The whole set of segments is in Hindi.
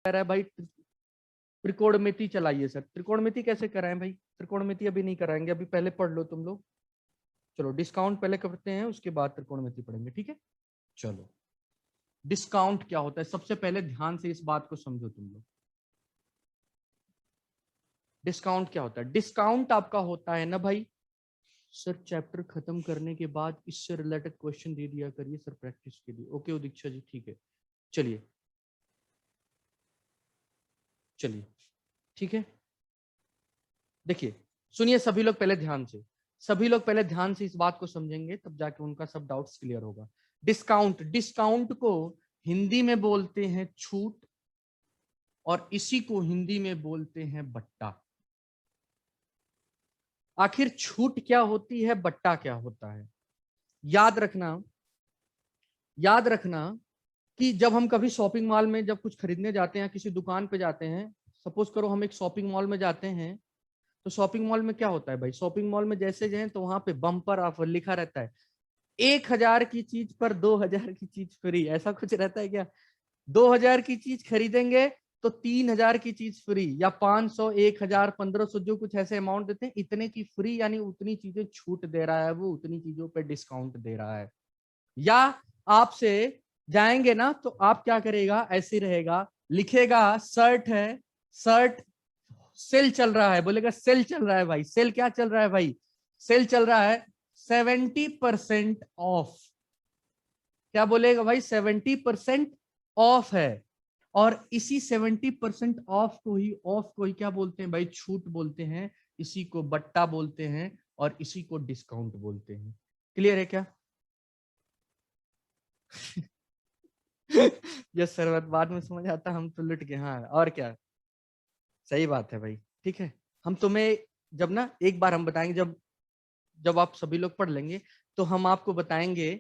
कह रहा है भाई त्रिकोणमिति चलाइए सर। त्रिकोणमिति कैसे कराएं भाई? त्रिकोणमिति अभी नहीं कराएंगे, अभी पहले पढ़ लो तुम लोग। चलो डिस्काउंट पहले करते हैं, उसके बाद त्रिकोणमिति पढ़ेंगे, ठीक है? चलो डिस्काउंट क्या होता है, सबसे पहले ध्यान से इस बात को समझो तुम लोग। डिस्काउंट क्या होता है? डिस्काउंट आपका होता है ना भाई, सर चैप्टर खत्म करने के बाद इससे रिलेटेड क्वेश्चन दे दिया करिए सर प्रैक्टिस के लिए। ओके दीक्षा जी, ठीक है, चलिए चलिए ठीक है। देखिए सुनिए सभी लोग पहले ध्यान से, सभी लोग पहले ध्यान से इस बात को समझेंगे, तब जाके उनका सब डाउट्स क्लियर होगा। डिस्काउंट, डिस्काउंट को हिंदी में बोलते हैं छूट, और इसी को हिंदी में बोलते हैं बट्टा। आखिर छूट क्या होती है, बट्टा क्या होता है? याद रखना, याद रखना कि जब हम कभी शॉपिंग मॉल में जब कुछ खरीदने जाते हैं, किसी दुकान पे जाते हैं, सपोज करो हम एक शॉपिंग मॉल में जाते हैं, तो शॉपिंग मॉल में क्या होता है भाई? शॉपिंग मॉल में जैसे जाए तो वहां पे बम्पर ऑफर लिखा रहता है, 1,000 की चीज पर 2,000 की चीज फ्री, ऐसा कुछ रहता है क्या? 2,000 की चीज खरीदेंगे तो 3,000 की चीज फ्री, या 500, 1,000, 1,500 जो कुछ ऐसे अमाउंट देते हैं, इतने की फ्री, यानी उतनी चीजें छूट दे रहा है वो, उतनी चीजों पे डिस्काउंट दे रहा है। या आपसे जाएंगे ना तो आप क्या करेगा, ऐसे रहेगा, लिखेगा शर्ट है, शर्ट सेल चल रहा है, बोलेगा सेल चल रहा है भाई। सेल क्या चल रहा है भाई? सेल चल रहा है 70% ऑफ। क्या बोलेगा भाई? 70% ऑफ है। और इसी 70% ऑफ को ही क्या बोलते हैं भाई? छूट बोलते हैं। इसी को बट्टा बोलते हैं और इसी को डिस्काउंट बोलते हैं। क्लियर है क्या? यस सर, बाद में समझ आता, हम तो लुट गए। हाँ और क्या, सही बात है भाई। ठीक है, हम तुम्हें जब ना एक बार हम बताएंगे, जब जब आप सभी लोग पढ़ लेंगे तो हम आपको बताएंगे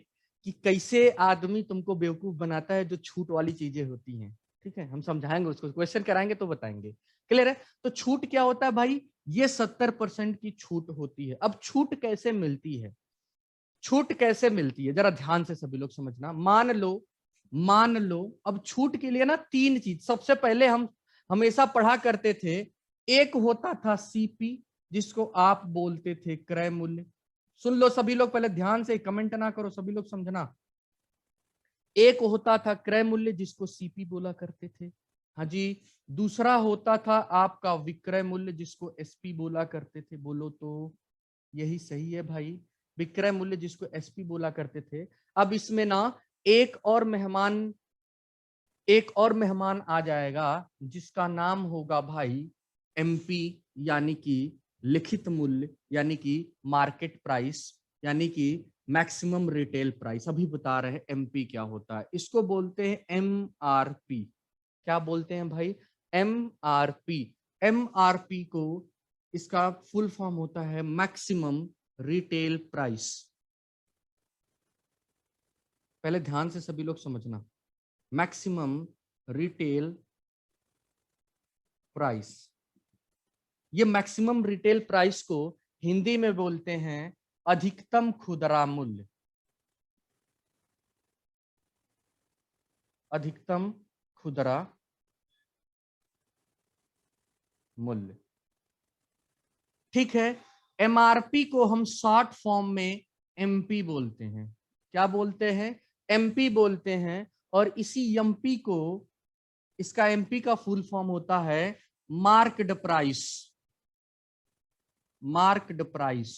कि कैसे आदमी तुमको बेवकूफ बनाता है जो छूट वाली चीजें होती हैं। ठीक है, हम समझाएंगे, उसको क्वेश्चन कराएंगे तो बताएंगे। क्लियर है? तो छूट क्या होता है भाई? ये 70% की छूट होती है। अब छूट कैसे मिलती है? छूट कैसे मिलती है जरा ध्यान से सभी लोग समझना। मान लो अब छूट के लिए ना तीन चीज, सबसे पहले हम हमेशा पढ़ा करते थे, एक होता था सीपी, जिसको आप बोलते थे क्रय मूल्य। सुन लो सभी लोग पहले ध्यान से, कमेंट ना करो, सभी लोग समझना। एक होता था क्रय मूल्य जिसको सीपी बोला करते थे, हाँ जी। दूसरा होता था आपका विक्रय मूल्य जिसको एसपी बोला करते थे। बोलो तो यही सही है भाई, विक्रय मूल्य जिसको एसपी बोला करते थे। अब इसमें ना एक और मेहमान आ जाएगा जिसका नाम होगा भाई एमपी, यानी कि लिखित मूल्य, यानी कि मार्केट प्राइस, यानी कि मैक्सिमम रिटेल प्राइस। अभी बता रहे हैं एमपी क्या होता है, इसको बोलते हैं एमआरपी। क्या बोलते हैं भाई? एमआरपी। एमआरपी को इसका फुल फॉर्म होता है मैक्सिमम रिटेल प्राइस। पहले ध्यान से सभी लोग समझना, मैक्सिमम रिटेल प्राइस। ये मैक्सिमम रिटेल प्राइस को हिंदी में बोलते हैं अधिकतम खुदरा मूल्य। अधिकतम खुदरा मूल्य, ठीक है। एमआरपी को हम शॉर्ट फॉर्म में एमपी बोलते हैं। क्या बोलते हैं? एमपी बोलते हैं। और इसी एमपी को, इसका एमपी का फुल फॉर्म होता है marked price. Marked price,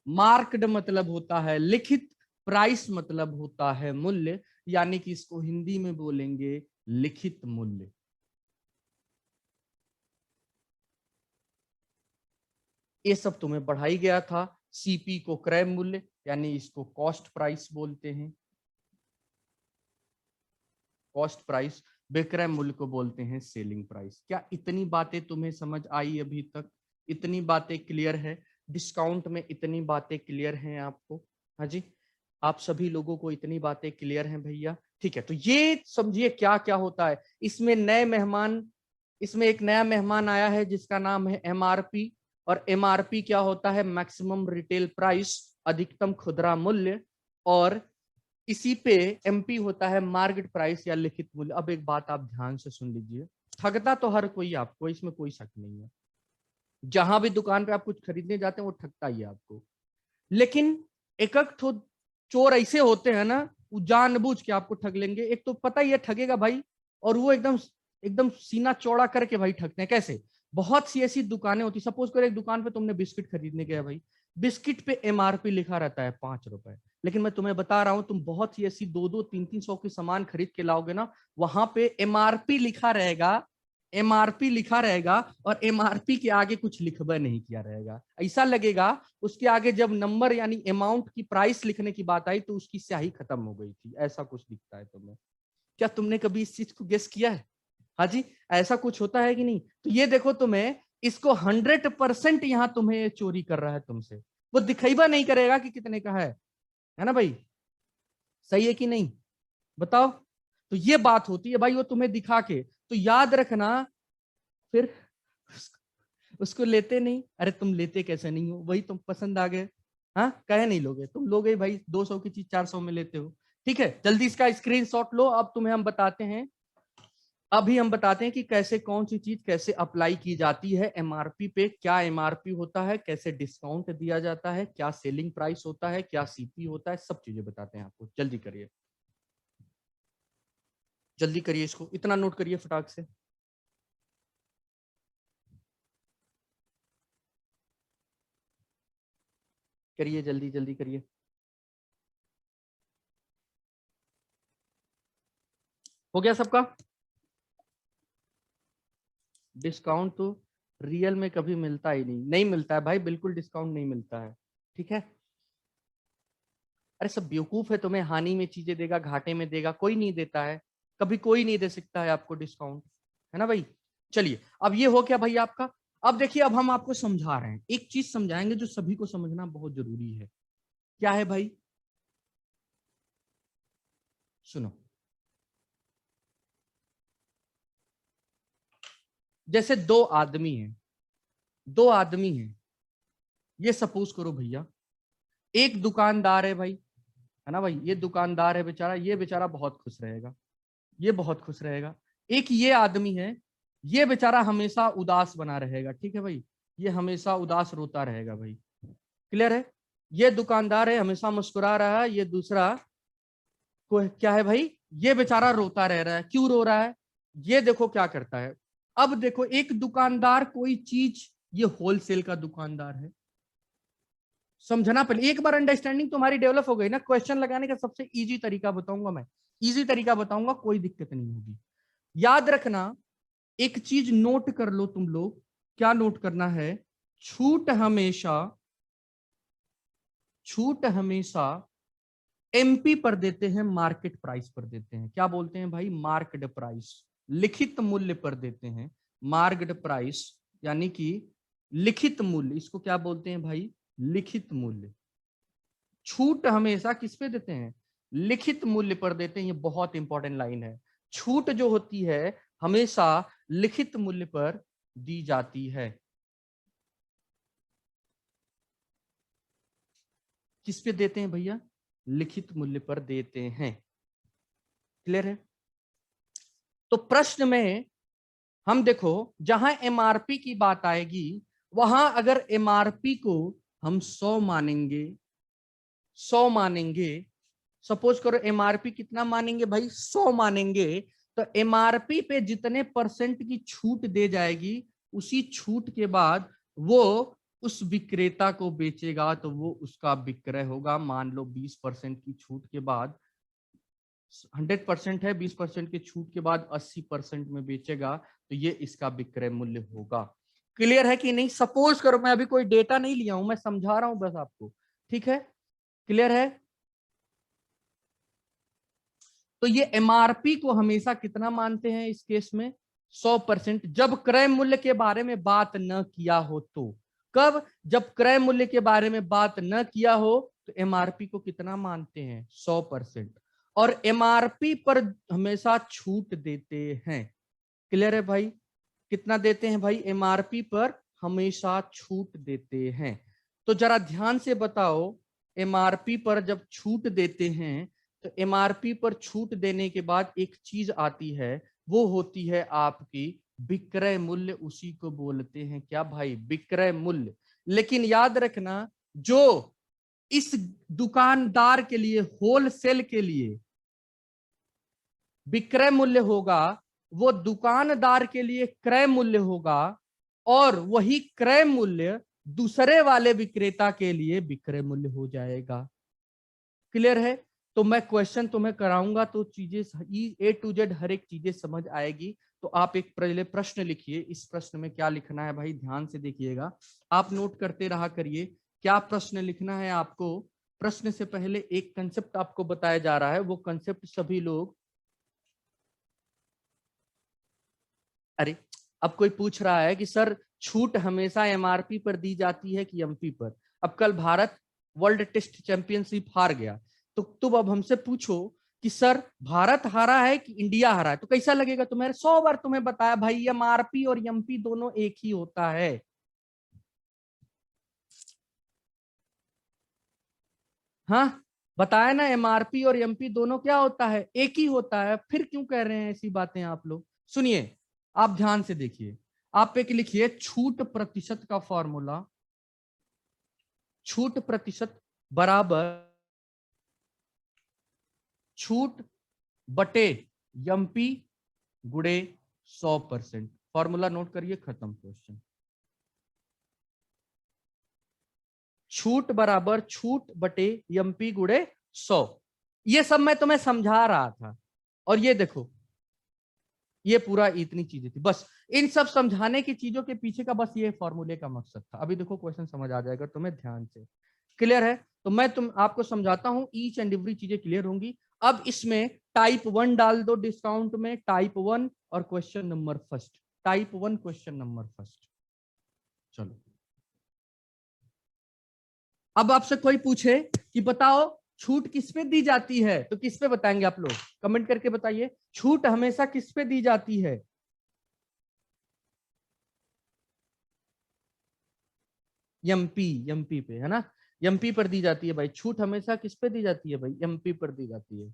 marked मतलब होता है लिखित, प्राइस मतलब होता है मूल्य, यानी कि इसको हिंदी में बोलेंगे लिखित मूल्य। ये सब तुम्हें पढ़ाई गया था। सीपी को क्रय मूल्य, यानी इसको कॉस्ट प्राइस बोलते हैं, कॉस्ट प्राइस। विक्रय मूल्य को बोलते हैं सेलिंग प्राइस। क्या इतनी बातें तुम्हें समझ आई अभी तक? इतनी बातें क्लियर है? डिस्काउंट में इतनी बातें क्लियर हैं आपको? हाँ जी, आप सभी लोगों को इतनी बातें क्लियर हैं भैया? ठीक है, तो ये समझिए क्या क्या होता है। इसमें नए मेहमान, इसमें एक नया मेहमान आया है जिसका नाम है एमआरपी। और एमआरपी क्या होता है? मैक्सिमम रिटेल प्राइस, अधिकतम खुदरा मूल्य। और इसी पे एमपी होता है मार्केट प्राइस या लिखित मूल्य। अब एक बात आप ध्यान से सुन लीजिए, ठगता तो हर कोई आपको, इसमें कोई शक नहीं है। जहां भी दुकान पे आप कुछ खरीदने जाते हैं वो ठगता ही है आपको। लेकिन एक तो चोर ऐसे होते हैं ना, वो जानबूझ के आपको ठग लेंगे। एक तो पता ही है ठगेगा भाई, और वो एकदम एकदम सीना चौड़ा करके भाई ठगते हैं। कैसे? बहुत सी ऐसी दुकानें होती, सपोज करो एक दुकान पे तुमने बिस्किट खरीदने गया भाई, बिस्किट पे एमआरपी लिखा रहता है 5 रुपए, लेकिन मैं तुम्हें बता रहा हूं तुम बहुत सी ऐसी 2-2, 3-3 सौ की सामान खरीद के लाओगे ना, वहां पे एमआरपी लिखा रहेगा, एमआरपी लिखा रहेगा, और एमआरपी के आगे कुछ लिखवा नहीं किया रहेगा। ऐसा लगेगा उसके आगे जब नंबर यानी अमाउंट की प्राइस लिखने की बात आई तो उसकी स्याही खत्म हो गई थी, ऐसा कुछ दिखता है तुम्हें। क्या तुमने कभी इस चीज को गेस किया है? हाँ जी, ऐसा कुछ होता है कि नहीं? तो ये देखो, तुम्हें इसको 100% यहाँ तुम्हें चोरी कर रहा है तुमसे, वो दिखेबा नहीं करेगा कि कितने का है ना भाई? सही है कि नहीं? बताओ। तो ये बात होती है भाई, वो तुम्हें दिखा के, तो याद रखना फिर उसको लेते नहीं। अरे तुम लेते कैसे नहीं हो, वही तुम पसंद आ गए। हाँ, कहे नहीं लोगे? तुम लोगे भाई, 200 की चीज 400 में लेते हो। ठीक है, जल्दी इसका स्क्रीनशॉट लो। अब तुम्हें हम बताते हैं, अभी हम बताते हैं कि कैसे कौन सी चीज कैसे अप्लाई की जाती है एमआरपी पे, क्या एमआरपी होता है, कैसे डिस्काउंट दिया जाता है, क्या सेलिंग प्राइस होता है, क्या सीपी होता है, सब चीजें बताते हैं आपको। जल्दी करिए, जल्दी करिए, इसको इतना नोट करिए फटाक से। करिए, जल्दी जल्दी करिए। हो गया सबका? डिस्काउंट तो रियल में कभी मिलता ही नहीं, नहीं मिलता है भाई, बिल्कुल डिस्काउंट नहीं मिलता है। ठीक है, अरे सब बेवकूफ है, तुम्हें हानि में चीजें देगा, घाटे में देगा, कोई नहीं देता है, कभी कोई नहीं दे सकता है आपको डिस्काउंट, है ना भाई? चलिए, अब ये हो क्या भाई आपका। अब देखिए, अब हम आपको समझा रहे हैं, एक चीज समझाएंगे जो सभी को समझना बहुत जरूरी है। क्या है भाई? सुनो, जैसे दो आदमी हैं, दो आदमी हैं, ये सपोज करो भैया, एक दुकानदार है भाई, है ना भाई? ये दुकानदार है बेचारा, ये बेचारा बहुत खुश रहेगा, ये बहुत खुश रहेगा। एक ये आदमी है, ये बेचारा हमेशा उदास बना रहेगा। ठीक है भाई, ये हमेशा उदास रोता रहेगा भाई। क्लियर है? ये दुकानदार है, हमेशा मुस्कुरा रहा है, ये दूसरा को क्या है भाई, ये बेचारा रोता रह रहा है। क्यों रो रहा है? ये देखो क्या करता है। अब देखो, एक दुकानदार कोई चीज, ये होलसेल का दुकानदार है, समझना पहले एक बार, अंडरस्टैंडिंग तुम्हारी डेवलप हो गई ना। क्वेश्चन लगाने का सबसे इजी तरीका बताऊंगा मैं, इजी तरीका बताऊंगा, कोई दिक्कत नहीं होगी। याद रखना, एक चीज नोट कर लो तुम लोग, क्या नोट करना है? छूट हमेशा, छूट हमेशा एमपी पर देते हैं, मार्केट प्राइस पर देते हैं। क्या बोलते हैं भाई? मार्केट प्राइस, लिखित मूल्य पर देते हैं। मार्केट प्राइस यानी कि लिखित मूल्य, इसको क्या बोलते हैं भाई? लिखित मूल्य। छूट हमेशा किस पे देते हैं? लिखित मूल्य पर देते हैं। ये बहुत इंपॉर्टेंट लाइन है। छूट जो होती है हमेशा लिखित मूल्य पर दी जाती है। किस पे देते हैं भैया? लिखित मूल्य पर देते हैं। क्लियर है? तो प्रश्न में हम देखो, जहां एमआरपी की बात आएगी, वहां अगर एमआरपी को हम 100 मानेंगे, 100 मानेंगे, सपोज करो एमआरपी कितना मानेंगे भाई? 100 मानेंगे, तो एमआरपी पे जितने परसेंट की छूट दे जाएगी, उसी छूट के बाद वो उस विक्रेता को बेचेगा, तो वो उसका विक्रय होगा। मान लो 20% की छूट के बाद, 100% है, 20% की छूट के बाद 80% में बेचेगा, तो ये इसका विक्रय मूल्य होगा। क्लियर है कि नहीं? सपोज करो, मैं अभी कोई डेटा नहीं लिया हूं, मैं समझा रहा हूं बस आपको। ठीक है, क्लियर है? तो ये एमआरपी को हमेशा कितना मानते हैं इस केस में? 100%। जब क्रय मूल्य के बारे में बात न किया हो तो। कब? जब क्रय मूल्य के बारे में बात न किया हो तो एमआरपी को कितना मानते हैं? 100%। और एमआरपी पर हमेशा छूट देते हैं। क्लियर है भाई? कितना देते हैं भाई? एमआरपी पर हमेशा छूट देते हैं। तो जरा ध्यान से बताओ, एमआरपी पर जब छूट देते हैं तो एमआरपी पर छूट देने के बाद एक चीज आती है, वो होती है आपकी विक्रय मूल्य। उसी को बोलते हैं क्या भाई? विक्रय मूल्य। लेकिन याद रखना, जो इस दुकानदार के लिए, होलसेल के लिए विक्रय मूल्य होगा, वो दुकानदार के लिए क्रय मूल्य होगा, और वही क्रय मूल्य दूसरे वाले विक्रेता के लिए विक्रय मूल्य हो जाएगा। क्लियर है? तो मैं क्वेश्चन तुम्हें कराऊंगा तो चीजें ए टू जेड हर एक चीजें समझ आएगी। तो आप एक पहले प्रश्न लिखिए। इस प्रश्न में क्या लिखना है भाई, ध्यान से देखिएगा, आप नोट करते रहा करिए। क्या प्रश्न लिखना है आपको? प्रश्न से पहले एक कंसेप्ट आपको बताया जा रहा है, वो कंसेप्ट सभी लोग, अरे अब कोई पूछ रहा है कि सर छूट हमेशा एमआरपी पर दी जाती है कि एमपी पर? अब कल भारत वर्ल्ड टेस्ट चैंपियनशिप हार गया, तो तुम अब हमसे पूछो कि सर भारत हारा है कि इंडिया हारा है, तो कैसा लगेगा तुम्हें? 100 बार तुम्हें बताया भाई, एमआरपी और एमपी दोनों एक ही होता है। हाँ, बताया ना, एमआरपी और एमपी दोनों क्या होता है? एक ही होता है। फिर क्यों कह रहे हैं ऐसी बातें आप लोग? सुनिए, आप ध्यान से देखिए। आप एक लिखिए छूट प्रतिशत का फॉर्मूला। छूट प्रतिशत बराबर छूट बटे एमपी गुड़े 100%। फॉर्मूला नोट करिए, खत्म क्वेश्चन। छूट बराबर छूट बटे एमपी गुड़े 100। ये सब मैं तुम्हें समझा रहा था, और ये देखो, ये पूरा इतनी चीजें थी बस। इन सब समझाने की चीजों के पीछे का बस ये फॉर्मूले का मकसद था। अभी देखो क्वेश्चन समझ आ जाएगा तुम्हें, ध्यान से। क्लियर है? तो मैं तुम आपको समझाता हूं, ईच एंड एवरी चीजें क्लियर होंगी। अब इसमें टाइप 1 डाल दो डिस्काउंट में, टाइप 1 और question number first. Type 1 question number first. चलो, अब आपसे कोई पूछे कि बताओ छूट किस पे दी जाती है, तो किस पे बताएंगे आप लोग? कमेंट करके बताइए, छूट हमेशा किस पे दी जाती है? एमपी, एमपी पे है ना? एमपी पर दी जाती है भाई छूट। हमेशा किस पे दी जाती है भाई? एमपी पर दी जाती है।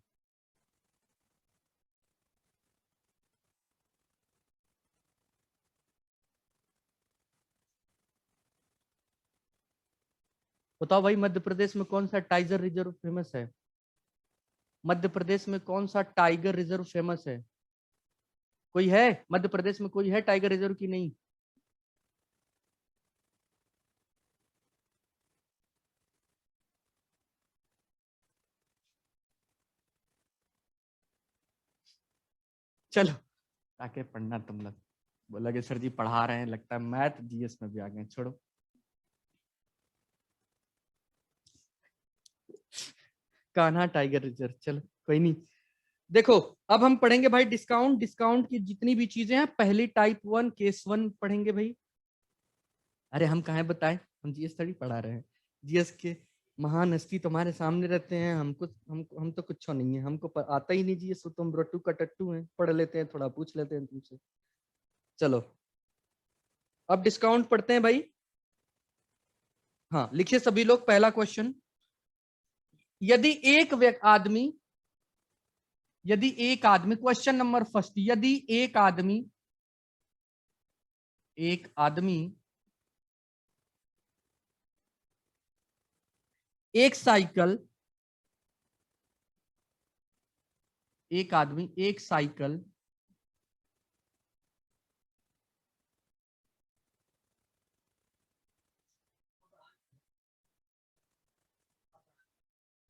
बताओ भाई, मध्य प्रदेश में कौन सा टाइगर रिजर्व फेमस है? मध्य प्रदेश में कौन सा टाइगर रिजर्व फेमस है? कोई है? मध्य प्रदेश में कोई है टाइगर रिजर्व की नहीं? चलो, ताकि पढ़ना तुम लोग। बोला कि सर जी पढ़ा रहे हैं, लगता है मैथ जीएस में भी आ गए। छोड़ो, कान्हा टाइगर रिजर्व, चलो कोई नहीं। देखो, अब हम पढ़ेंगे भाई डिस्काउंट। डिस्काउंट की जितनी भी चीजें हैं, पहली टाइप 1 केस 1 पढ़ेंगे भाई। अरे हम कहाँ बताएं, हम जीएस थोड़ी पढ़ा रहे हैं। जीएस के महान हस्ती तुम्हारे सामने रहते हैं। हमको हम तो कुछ नहीं है, हमको आता ही नहीं जीएस। तो तुम रट्टू का टट्टू हैं, पढ़ लेते हैं, थोड़ा पूछ लेते हैं तुमसे। चलो, अब डिस्काउंट पढ़ते हैं भाई। हाँ, लिखिए सभी लोग पहला क्वेश्चन। यदि एक व्यक्ति आदमी, यदि एक आदमी, क्वेश्चन नंबर फर्स्ट, यदि एक आदमी एक साइकिल, एक आदमी एक साइकिल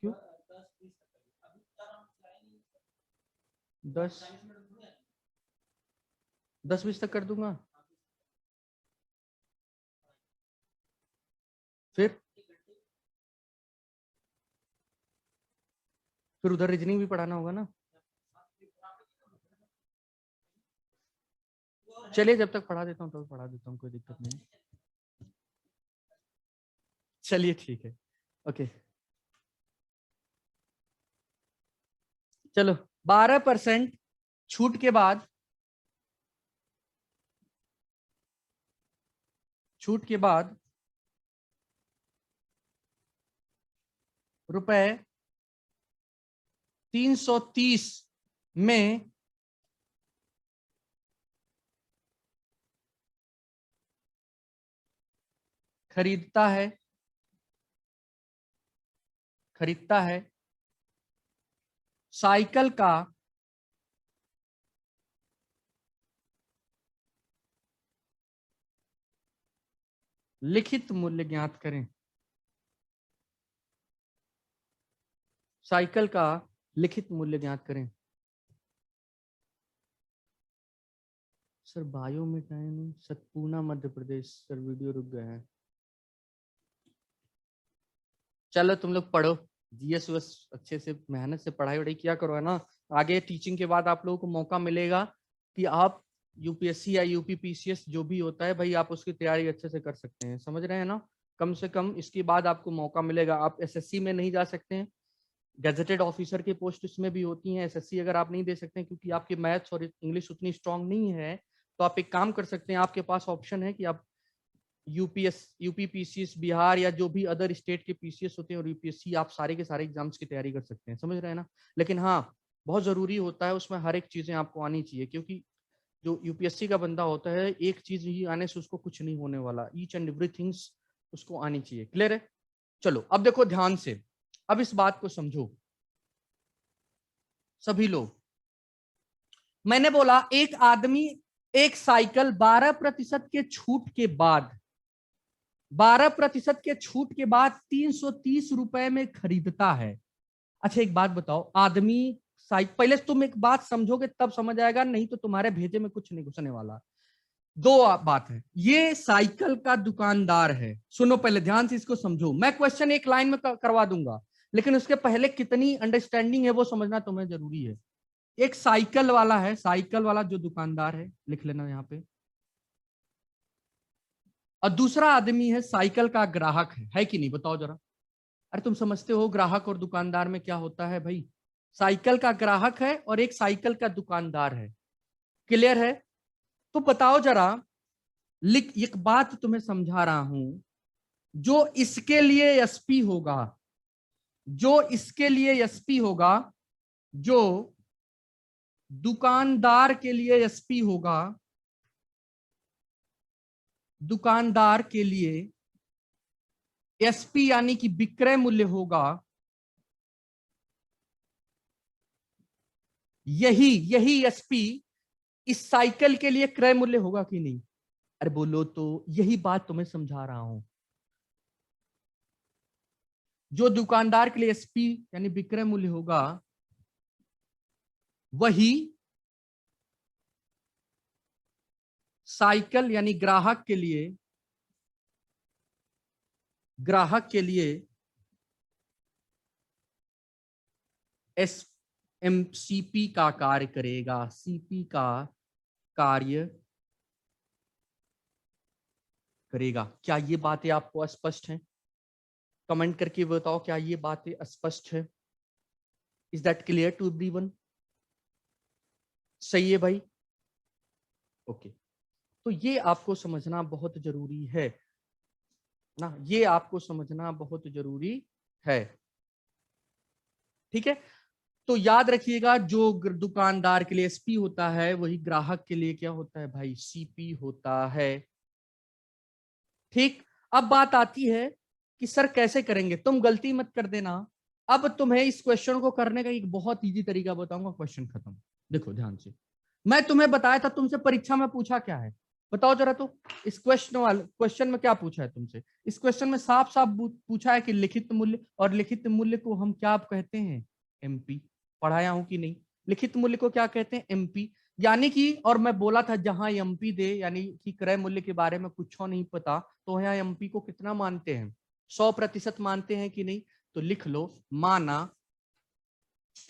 क्यों? 10, 10 20 तक कर दूंगा। फिर उधर रीजनिंग भी पढ़ाना होगा ना। चलिए, जब तक पढ़ा देता हूँ तो पढ़ा देता हूँ, कोई दिक्कत नहीं। चलिए ठीक है, ओके। चलो, 12% छूट के बाद, छूट के बाद रुपए 330 में खरीदता है साइकिल का लिखित मूल्य ज्ञात करें। साइकिल का लिखित मूल्य ज्ञात करें। सर बायो में time सतपूना Madhya Pradesh. Sir video रुक गया है। चलो तुम लोग पढ़ो जीएस अच्छे से मेहनत से पढ़ाई वढ़ाई किया करो, है ना। आगे टीचिंग के बाद आप लोगों को मौका मिलेगा कि आप यूपीएससी या यूपी पीसीएस जो भी होता है भाई, आप उसकी तैयारी अच्छे से कर सकते हैं, समझ रहे हैं ना। कम से कम इसके बाद आपको मौका मिलेगा। आप एसएससी में नहीं जा सकते हैं, गैजेटेड ऑफिसर की पोस्ट इसमें भी होती है। एसएससी अगर आप नहीं दे सकते हैं क्योंकि आपकी मैथ्स और इंग्लिश उतनी स्ट्रांग नहीं है, तो आप एक काम कर सकते हैं, आपके पास ऑप्शन है कि आप यूपी पीसीएस बिहार या जो भी अदर स्टेट के पीसीएस होते हैं और यूपीएससी, आप सारे के सारे एग्जाम्स की तैयारी कर सकते हैं, समझ रहे हैं ना। लेकिन हाँ, बहुत जरूरी होता है उसमें हर एक चीजें आपको आनी चाहिए, क्योंकि जो यूपीएससी का बंदा होता है एक चीज ही आने से उसको कुछ नहीं होने वाला, ईच एंड एवरीथिंग्स उसको आनी चाहिए। क्लियर है। चलो अब देखो ध्यान से, अब इस बात को समझो सभी लोग। मैंने बोला एक आदमी एक साइकिल 12% के छूट के बाद 12% के छूट के बाद 330 रुपए में खरीदता है। अच्छा एक बात बताओ, आदमी पहले तुम एक बात समझोगे तब समझ आएगा, नहीं तो तुम्हारे भेजे में कुछ नहीं घुसने वाला। दो बात है, ये साइकिल का दुकानदार है। सुनो पहले ध्यान से इसको समझो, मैं क्वेश्चन एक लाइन में करवा दूंगा, लेकिन उसके पहले कितनी अंडरस्टैंडिंग है वो समझना तुम्हें जरूरी है। एक साइकिल वाला है, साइकिल वाला जो दुकानदार है, लिख लेना यहाँ पे। और दूसरा आदमी है साइकिल का ग्राहक है कि नहीं, बताओ जरा। अरे तुम समझते हो ग्राहक और दुकानदार में क्या होता है भाई। साइकिल का ग्राहक है और एक साइकिल का दुकानदार है। क्लियर है। तो बताओ जरा, लिख, एक बात तुम्हें समझा रहा हूं, जो इसके लिए एसपी होगा, जो इसके लिए एसपी होगा, जो दुकानदार के लिए एसपी होगा, दुकानदार के लिए एसपी यानी कि विक्रय मूल्य होगा, यही यही एसपी इस साइकिल के लिए क्रय मूल्य होगा कि नहीं। अरे बोलो तो, यही बात तुम्हें समझा रहा हूं। जो दुकानदार के लिए एसपी यानी विक्रय मूल्य होगा, वही साइकिल यानी ग्राहक के लिए एमसीपी का कार्य करेगा, सीपी का कार्य करेगा। क्या ये बातें आपको स्पष्ट हैं? कमेंट करके बताओ, क्या ये बातें स्पष्ट है? Is that clear to everyone? सही है भाई। ओके, तो ये आपको समझना बहुत जरूरी है ना, ये आपको समझना बहुत जरूरी है। ठीक है, तो याद रखिएगा, जो दुकानदार के लिए एसपी होता है वही ग्राहक के लिए क्या होता है भाई, सीपी होता है। ठीक। अब बात आती है कि सर कैसे करेंगे, तुम गलती मत कर देना। अब तुम्हें इस क्वेश्चन को करने का एक बहुत इजी तरीका बताऊंगा, क्वेश्चन खत्म। देखो ध्यान से, मैं तुम्हें बताया था, तुमसे परीक्षा में पूछा क्या है, बताओ जरा। तो इस क्वेश्चन में क्या पूछा है तुमसे? इस क्वेश्चन में साफ साफ पूछा है कि लिखित मूल्य, और लिखित मूल्य को हम क्या कहते हैं, एमपी। पढ़ाया हूं कि नहीं? लिखित मूल्य को क्या कहते हैं, एमपी। यानी कि, और मैं बोला था जहां एमपी दे यानी कि क्रय मूल्य के बारे में कुछ नहीं पता, तो यहाँ एमपी को कितना मानते हैं, 100% मानते हैं कि नहीं। तो लिख लो, माना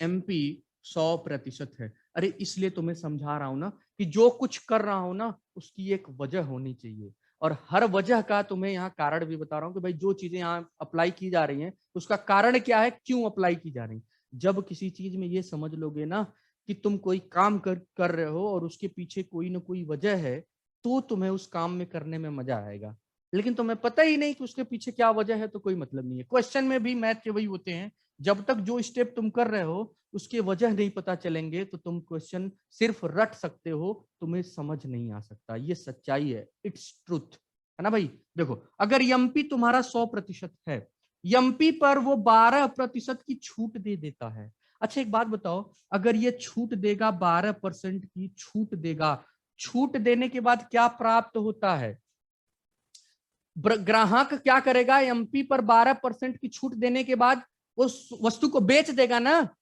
एमपी 100% है। अरे इसलिए तुम्हें समझा रहा हूं ना कि जो कुछ कर रहा हूं ना उसकी एक वजह होनी चाहिए, और हर वजह का तुम्हें यहाँ कारण भी बता रहा हूं कि भाई जो चीजें यहाँ अप्लाई की जा रही हैं उसका कारण क्या है, क्यों अप्लाई की जा रही है। जब किसी चीज में ये समझ लोगे ना कि तुम कोई काम कर रहे हो और उसके पीछे कोई ना कोई वजह है, तो तुम्हें उस काम में करने में मजा आएगा। लेकिन तुम्हें पता ही नहीं कि उसके पीछे क्या वजह है, तो कोई मतलब नहीं है। क्वेश्चन में भी मैथ के वही होते हैं, जब तक जो स्टेप तुम कर रहे हो उसके वजह नहीं पता चलेंगे तो तुम क्वेश्चन सिर्फ रट सकते हो, तुम्हें समझ नहीं आ सकता। ये सच्चाई है, इट्स ट्रुथ, है ना भाई। देखो अगर एमपी तुम्हारा 100% है, एमपी पर वो 12% की छूट दे देता है। अच्छा एक बात बताओ, अगर ये छूट देगा 12% की छूट देगा, छूट देने के बाद क्या प्राप्त होता है? ग्राहक क्या करेगा? एमपी पर 12% की छूट देने के बाद उस वस्तु को बेच देगा ना।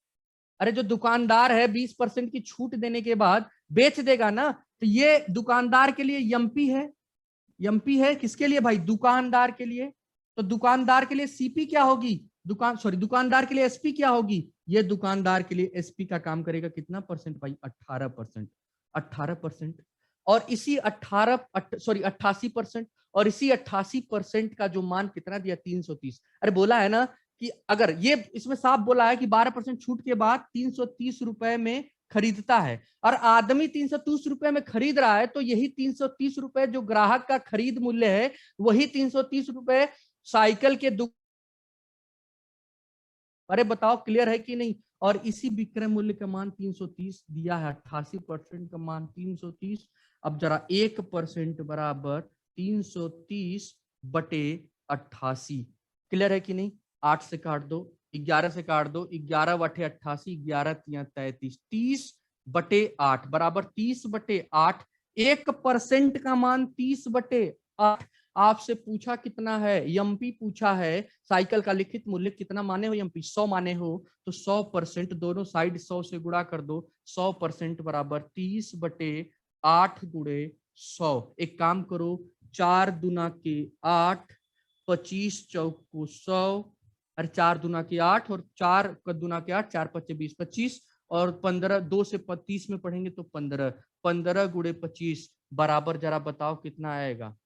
अरे जो दुकानदार है 20% की छूट देने के बाद बेच देगा ना, तो ये दुकानदार के लिए एमपी है। एमपी है किसके लिए भाई? दुकानदार के लिए। तो दुकानदार के लिए सीपी क्या होगी? दुकानदार के लिए एसपी क्या होगी? ये दुकानदार के लिए एसपी का काम करेगा कितना परसेंट भाई? 18%। 18%। और इसी 88%, और इसी 88% का जो मान कितना दिया? 330। अरे बोला है ना कि अगर ये इसमें साफ बोला है कि 12% छूट के बाद 330 रुपए में खरीदता है, और आदमी 330 रुपए में खरीद रहा है, तो यही 330 रुपए जो ग्राहक का खरीद मूल्य है, वही 330 रुपए साइकिल के अरे बताओ क्लियर है कि नहीं? और इसी विक्रय मूल्य का मान 330 दिया है, 88% का मान 330। अब जरा 1% बराबर 330 बटे 88। क्लियर है कि नहीं? 8 से काट दो, 11 से काट दो, 11 बटे 88, 11 तिया 33, 30 बटे 8 बराबर 30 बटे 8। 1% का मान 30 बटे 8। आपसे पूछा कितना है? एमपी पूछा है, साइकिल का लिखित मूल्य कितना माने हो? एमपी 100 माने हो, तो 100%, दोनों साइड 100 से गुणा कर दो। 100% बराबर 30 बटे 8 गुणे 100। एक काम करो, 4 दुना के 8, 25 चौक को 100, अरे 4 दुना के 8 और 4 का दुना के 8, 4 पच्चे 20, 25 और 15, 2 से 30 में पढ़ेंगे तो 15, 15 गुणे 25 बराबर जरा बताओ कितना आएगा?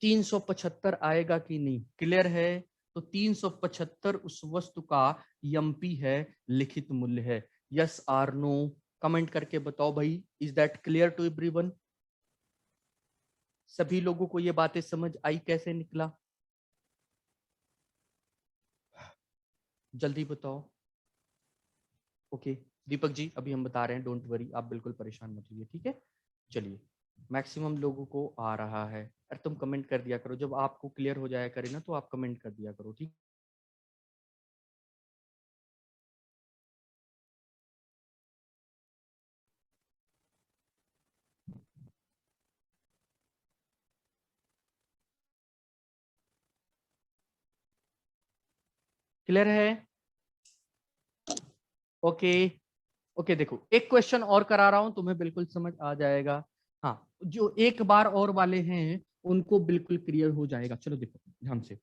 375 आएगा कि नहीं? क्लियर है? तो 375 उस वस्तु का एमपी है, लिखित मूल्य है। Yes are no? कमेंट करके बताओ भाई, is that clear to everyone? सभी लोगों को ये बातें समझ आई? कैसे निकला? जल्दी बताओ। ओके दीपक जी, अभी हम बता रहे हैं, डोंट वरी, आप बिल्कुल परेशान मत होइए, ठीक है? चलिए, मैक्सिमम लोगों को आ रहा है। अरे तुम कमेंट कर दिया करो, जब आपको क्लियर हो जाया करे ना तो आप कमेंट कर दिया करो, ठीक? क्लियर है? ओके। ओके देखो, एक क्वेश्चन और करा रहा हूं, तुम्हें बिल्कुल समझ आ जाएगा। हाँ, जो एक बार और वाले हैं उनको बिल्कुल क्लियर हो जाएगा। चलो देखो ध्यान से,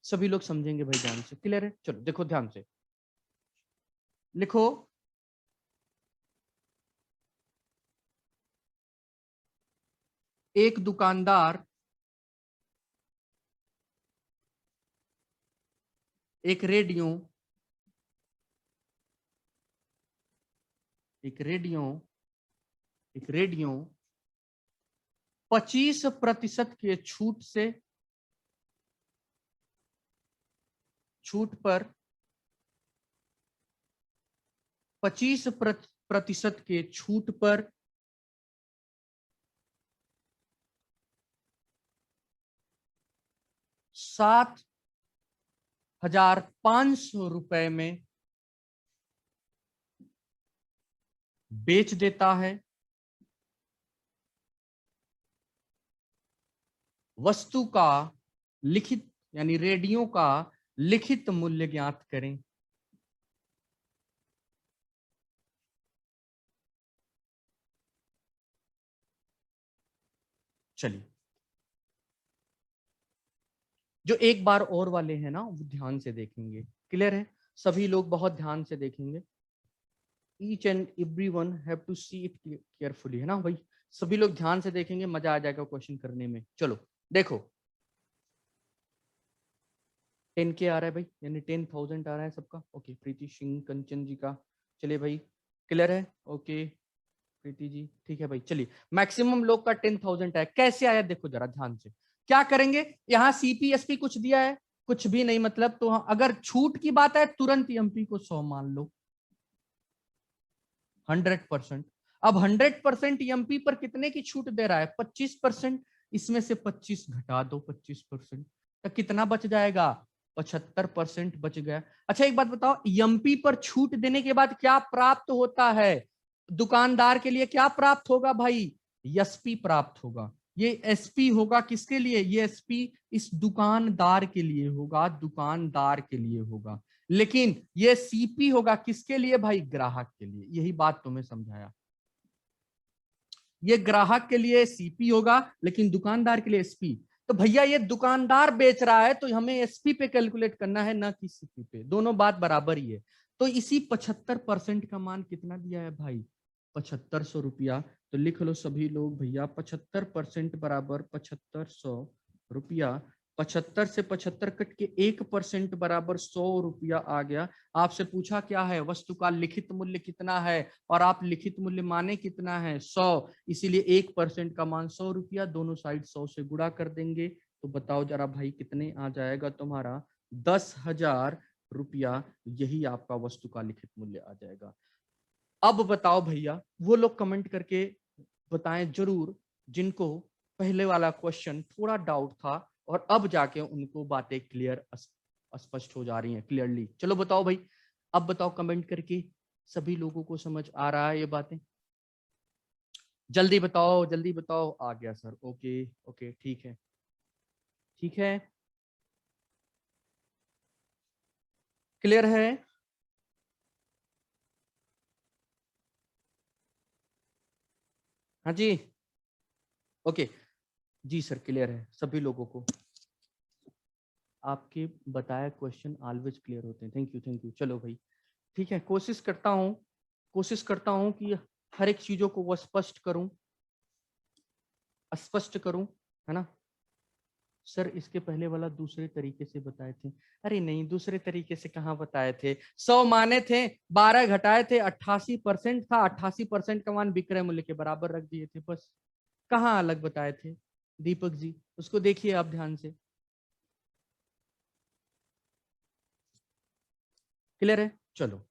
सभी लोग समझेंगे भाई ध्यान से। क्लियर है? चलो देखो ध्यान से, लिखो। एक दुकानदार एक रेडियो एक रेडियो एक रेडियो 25% के छूट पर 25% के छूट पर 7,500 रुपए में बेच देता है। वस्तु का लिखित यानी रेडियो का लिखित मूल्य ज्ञात करें। चलिए, जो एक बार और वाले हैं ना वो ध्यान से देखेंगे। क्लियर है? सभी लोग बहुत ध्यान से देखेंगे। Each and every one have to see it carefully, है ना भाई? सभी लोग ध्यान से देखेंगे, मजा आ जाएगा क्वेश्चन करने में। चलो देखो, 10K आ रहा है भाई, यानी 10,000 आ रहा है सबका। ओके, प्रीति सिंह कंचन जी का। चलिए भाई, क्लियर है? ओके प्रीति जी, ठीक है भाई। चलिए, मैक्सिमम लोग का 10,000 है। कैसे आया देखो जरा ध्यान से। क्या करेंगे, यहाँ सीपीएसपी कुछ दिया है, कुछ भी नहीं मतलब, तो अगर छूट की बात है तुरंत एमपी को 100 मान लो, 100%। अब 100% एमपी पर कितने की छूट दे रहा है, 25%। इसमें से 25 घटा दो 25%, तो कितना बच जाएगा, 75% बच गया। अच्छा एक बात बताओ, एमपी पर छूट देने के बाद क्या प्राप्त होता है, दुकानदार के लिए क्या प्राप्त होगा भाई, एसपी प्राप्त होगा। ये एसपी होगा किसके लिए, ये एसपी इस दुकानदार के लिए होगा, दुकानदार के लिए होगा। लेकिन ये सीपी होगा किसके लिए भाई, ग्राहक के लिए। यही बात तुम्हें समझाया, ये ग्राहक के लिए सीपी होगा लेकिन दुकानदार के लिए एसपी। तो भैया ये दुकानदार बेच रहा है तो हमें एसपी पे कैलकुलेट करना है, ना कि सीपी पे, दोनों बात बराबर ही है। तो इसी 75% का मान कितना दिया है भाई, 7500 रुपया। तो लिख लो सभी लोग भैया, 75% बराबर 7500 रुपया। 75 से 75 कट के 1% बराबर 100 रुपया आ गया। आपसे पूछा क्या है, वस्तु का लिखित मूल्य कितना है, और आप लिखित मूल्य माने कितना है, 100, इसीलिए 1% का मान 100 रुपया, दोनों साइड 100 से गुणा कर देंगे। तो बताओ जरा भाई कितने आ जाएगा तुम्हारा, 10,000 रुपया। यही आपका वस्तु का लिखित मूल्य आ जाएगा। अब बताओ भैया, वो लोग कमेंट करके बताएं जरूर जिनको पहले वाला क्वेश्चन थोड़ा डाउट था और अब जाके उनको बातें क्लियर स्पष्ट हो जा रही हैं क्लियरली। चलो बताओ भाई, अब बताओ कमेंट करके, सभी लोगों को समझ आ रहा है ये बातें, जल्दी बताओ जल्दी बताओ। आ गया सर, ओके ओके ठीक है ठीक है, क्लियर है। हाँ जी, ओके, जी सर क्लियर है सभी लोगों को। आपके बताया क्वेश्चन ऑलवेज क्लियर होते हैं, थैंक यू थैंक यू। चलो भाई ठीक है, कोशिश करता हूँ कि हर एक चीजों को वो स्पष्ट करूं, है ना। सर इसके पहले वाला दूसरे तरीके से बताए थे, अरे नहीं दूसरे तरीके से कहाँ बताए थे, 100 माने थे, 12 घटाए थे, 88% था, 88% का मान विक्रय मूल्य के बराबर रख दिए थे बस। कहाँ अलग बताए थे दीपक जी, उसको देखिए आप ध्यान से, क्लियर है। चलो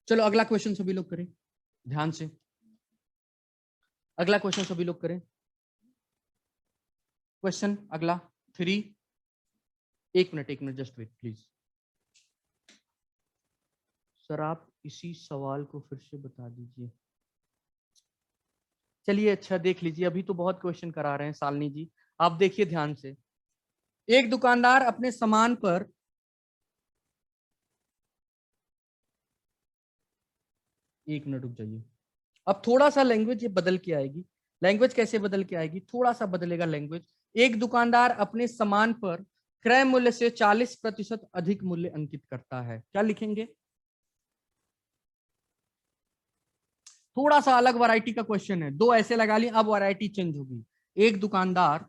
चलो अगला क्वेश्चन सभी लोग करें ध्यान से, अगला क्वेश्चन सभी लोग करें। क्वेश्चन अगला 3, एक minute just wait please. Sir आप इसी सवाल को फिर से बता दीजिए। चलिए अच्छा देख लीजिए, अभी तो बहुत क्वेश्चन करा रहे हैं शालिनी जी, आप देखिए ध्यान से। एक दुकानदार अपने सामान पर, एक मिनट रुक जाइए, अब थोड़ा सा लैंग्वेज ये बदल के आएगी। लैंग्वेज कैसे बदल के आएगी, थोड़ा सा बदलेगा लैंग्वेज। एक दुकानदार अपने सामान पर क्रय मूल्य से 40% अधिक मूल्य अंकित करता है, क्या लिखेंगे। थोड़ा सा अलग वैरायटी का क्वेश्चन है, दो ऐसे लगा ली, अब वैरायटी चेंज होगी। एक दुकानदार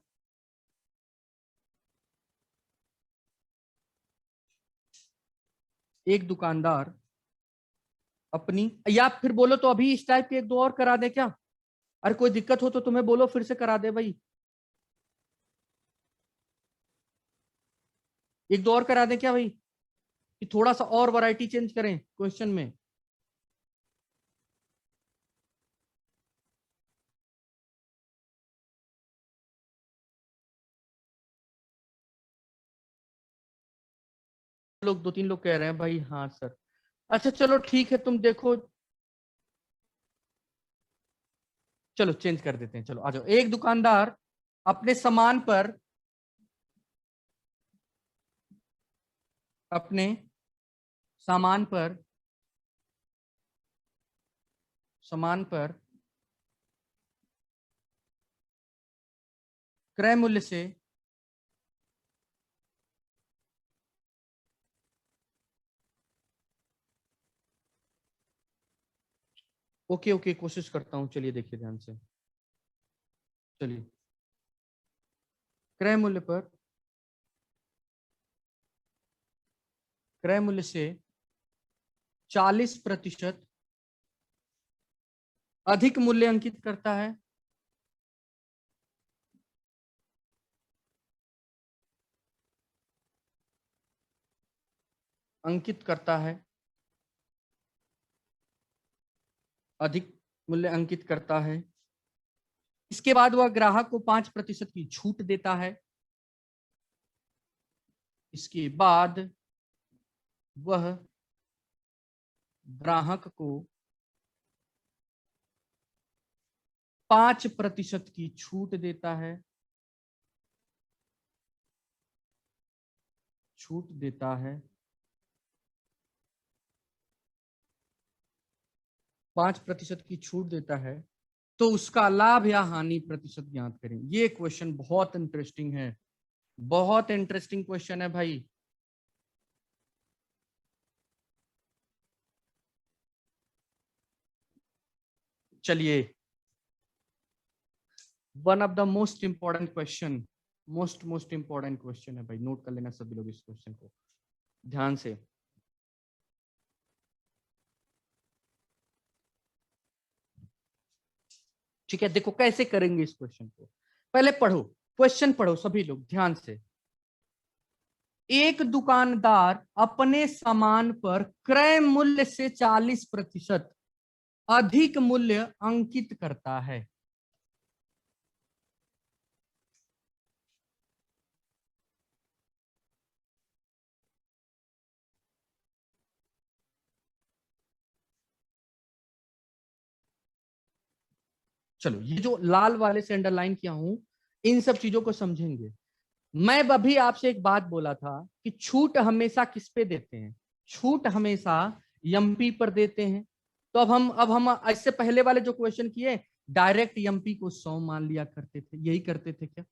एक दुकानदार अपनी, या फिर बोलो तो अभी इस टाइप के एक दो और करा दे क्या, अरे कोई दिक्कत हो तो तुम्हें बोलो फिर से करा दे भाई, एक दो और करा दे क्या भाई, कि थोड़ा सा और वैरायटी चेंज करें क्वेश्चन में। लोग दो तीन लोग कह रहे हैं भाई हाँ सर। अच्छा चलो ठीक है, तुम देखो, चलो चेंज कर देते हैं, चलो आ जाओ। एक दुकानदार अपने सामान पर, अपने सामान पर, सामान पर क्रय मूल्य से ओके ओके कोशिश करता हूं, चलिए देखिए ध्यान से, चलिए क्रय मूल्य पर, क्रय मूल्य से 40% अधिक मूल्य अंकित करता है। अंकित करता है, अधिक मूल्य अंकित करता है। इसके बाद वह ग्राहक को 5% की छूट देता है। इसके बाद वह ग्राहक को 5% की छूट देता है, छूट देता है। 5% की छूट देता है तो उसका लाभ या हानि प्रतिशत ज्ञात करें। ये क्वेश्चन बहुत इंटरेस्टिंग है, बहुत इंटरेस्टिंग क्वेश्चन है भाई। चलिए, one of the most important question, most important question है भाई, नोट कर लेना सभी लोग इस क्वेश्चन को ध्यान से। ठीक है, देखो कैसे करेंगे इस क्वेश्चन को। पहले पढ़ो, क्वेश्चन पढ़ो सभी लोग ध्यान से। एक दुकानदार अपने सामान पर क्रय मूल्य से 40% अधिक मूल्य अंकित करता है। चलो, ये जो लाल वाले से अंडरलाइन किया हूं, इन सब चीजों को समझेंगे। मैं अभी आपसे एक बात बोला था कि छूट हमेशा किस पे देते हैं? छूट हमेशा एमपी पर देते हैं। तो अब हम इससे पहले वाले जो क्वेश्चन किए, डायरेक्ट एमपी को 100 मान लिया करते थे, यही करते थे क्या?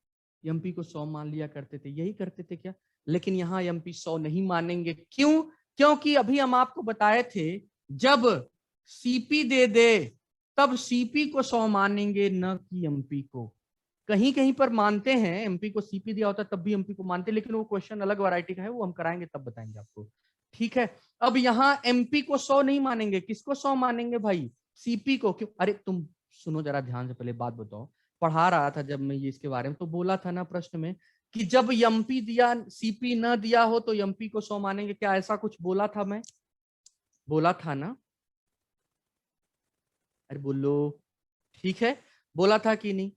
एमपी को 100 मान लिया करते थे, यही करते थे क्या? लेकिन यहाँ एमपी 100 नहीं मानेंगे। क्यों? क्योंकि अभी हम आपको बताए थे, जब सीपी दे दे तब सीपी को 100 मानेंगे, न कि एमपी को। कहीं कहीं पर मानते हैं, एमपी को सीपी दिया होता है तब भी एमपी को मानते हैं, लेकिन वो क्वेश्चन अलग वैरायटी का है, वो हम कराएंगे तब बताएंगे आपको। ठीक है, अब यहाँ एमपी को 100 नहीं मानेंगे, किसको 100 मानेंगे भाई? सीपी को। क्यों? अरे तुम सुनो जरा ध्यान से, पहले बात बताओ। पढ़ा रहा था जब मैं ये इसके बारे में, तो बोला था ना प्रश्न में कि जब एमपी दिया सीपी न दिया हो तो एमपी को 100 मानेंगे। क्या ऐसा कुछ बोला था? मैं बोला था ना? अरे बोलो। ठीक है, बोला था कि नहीं?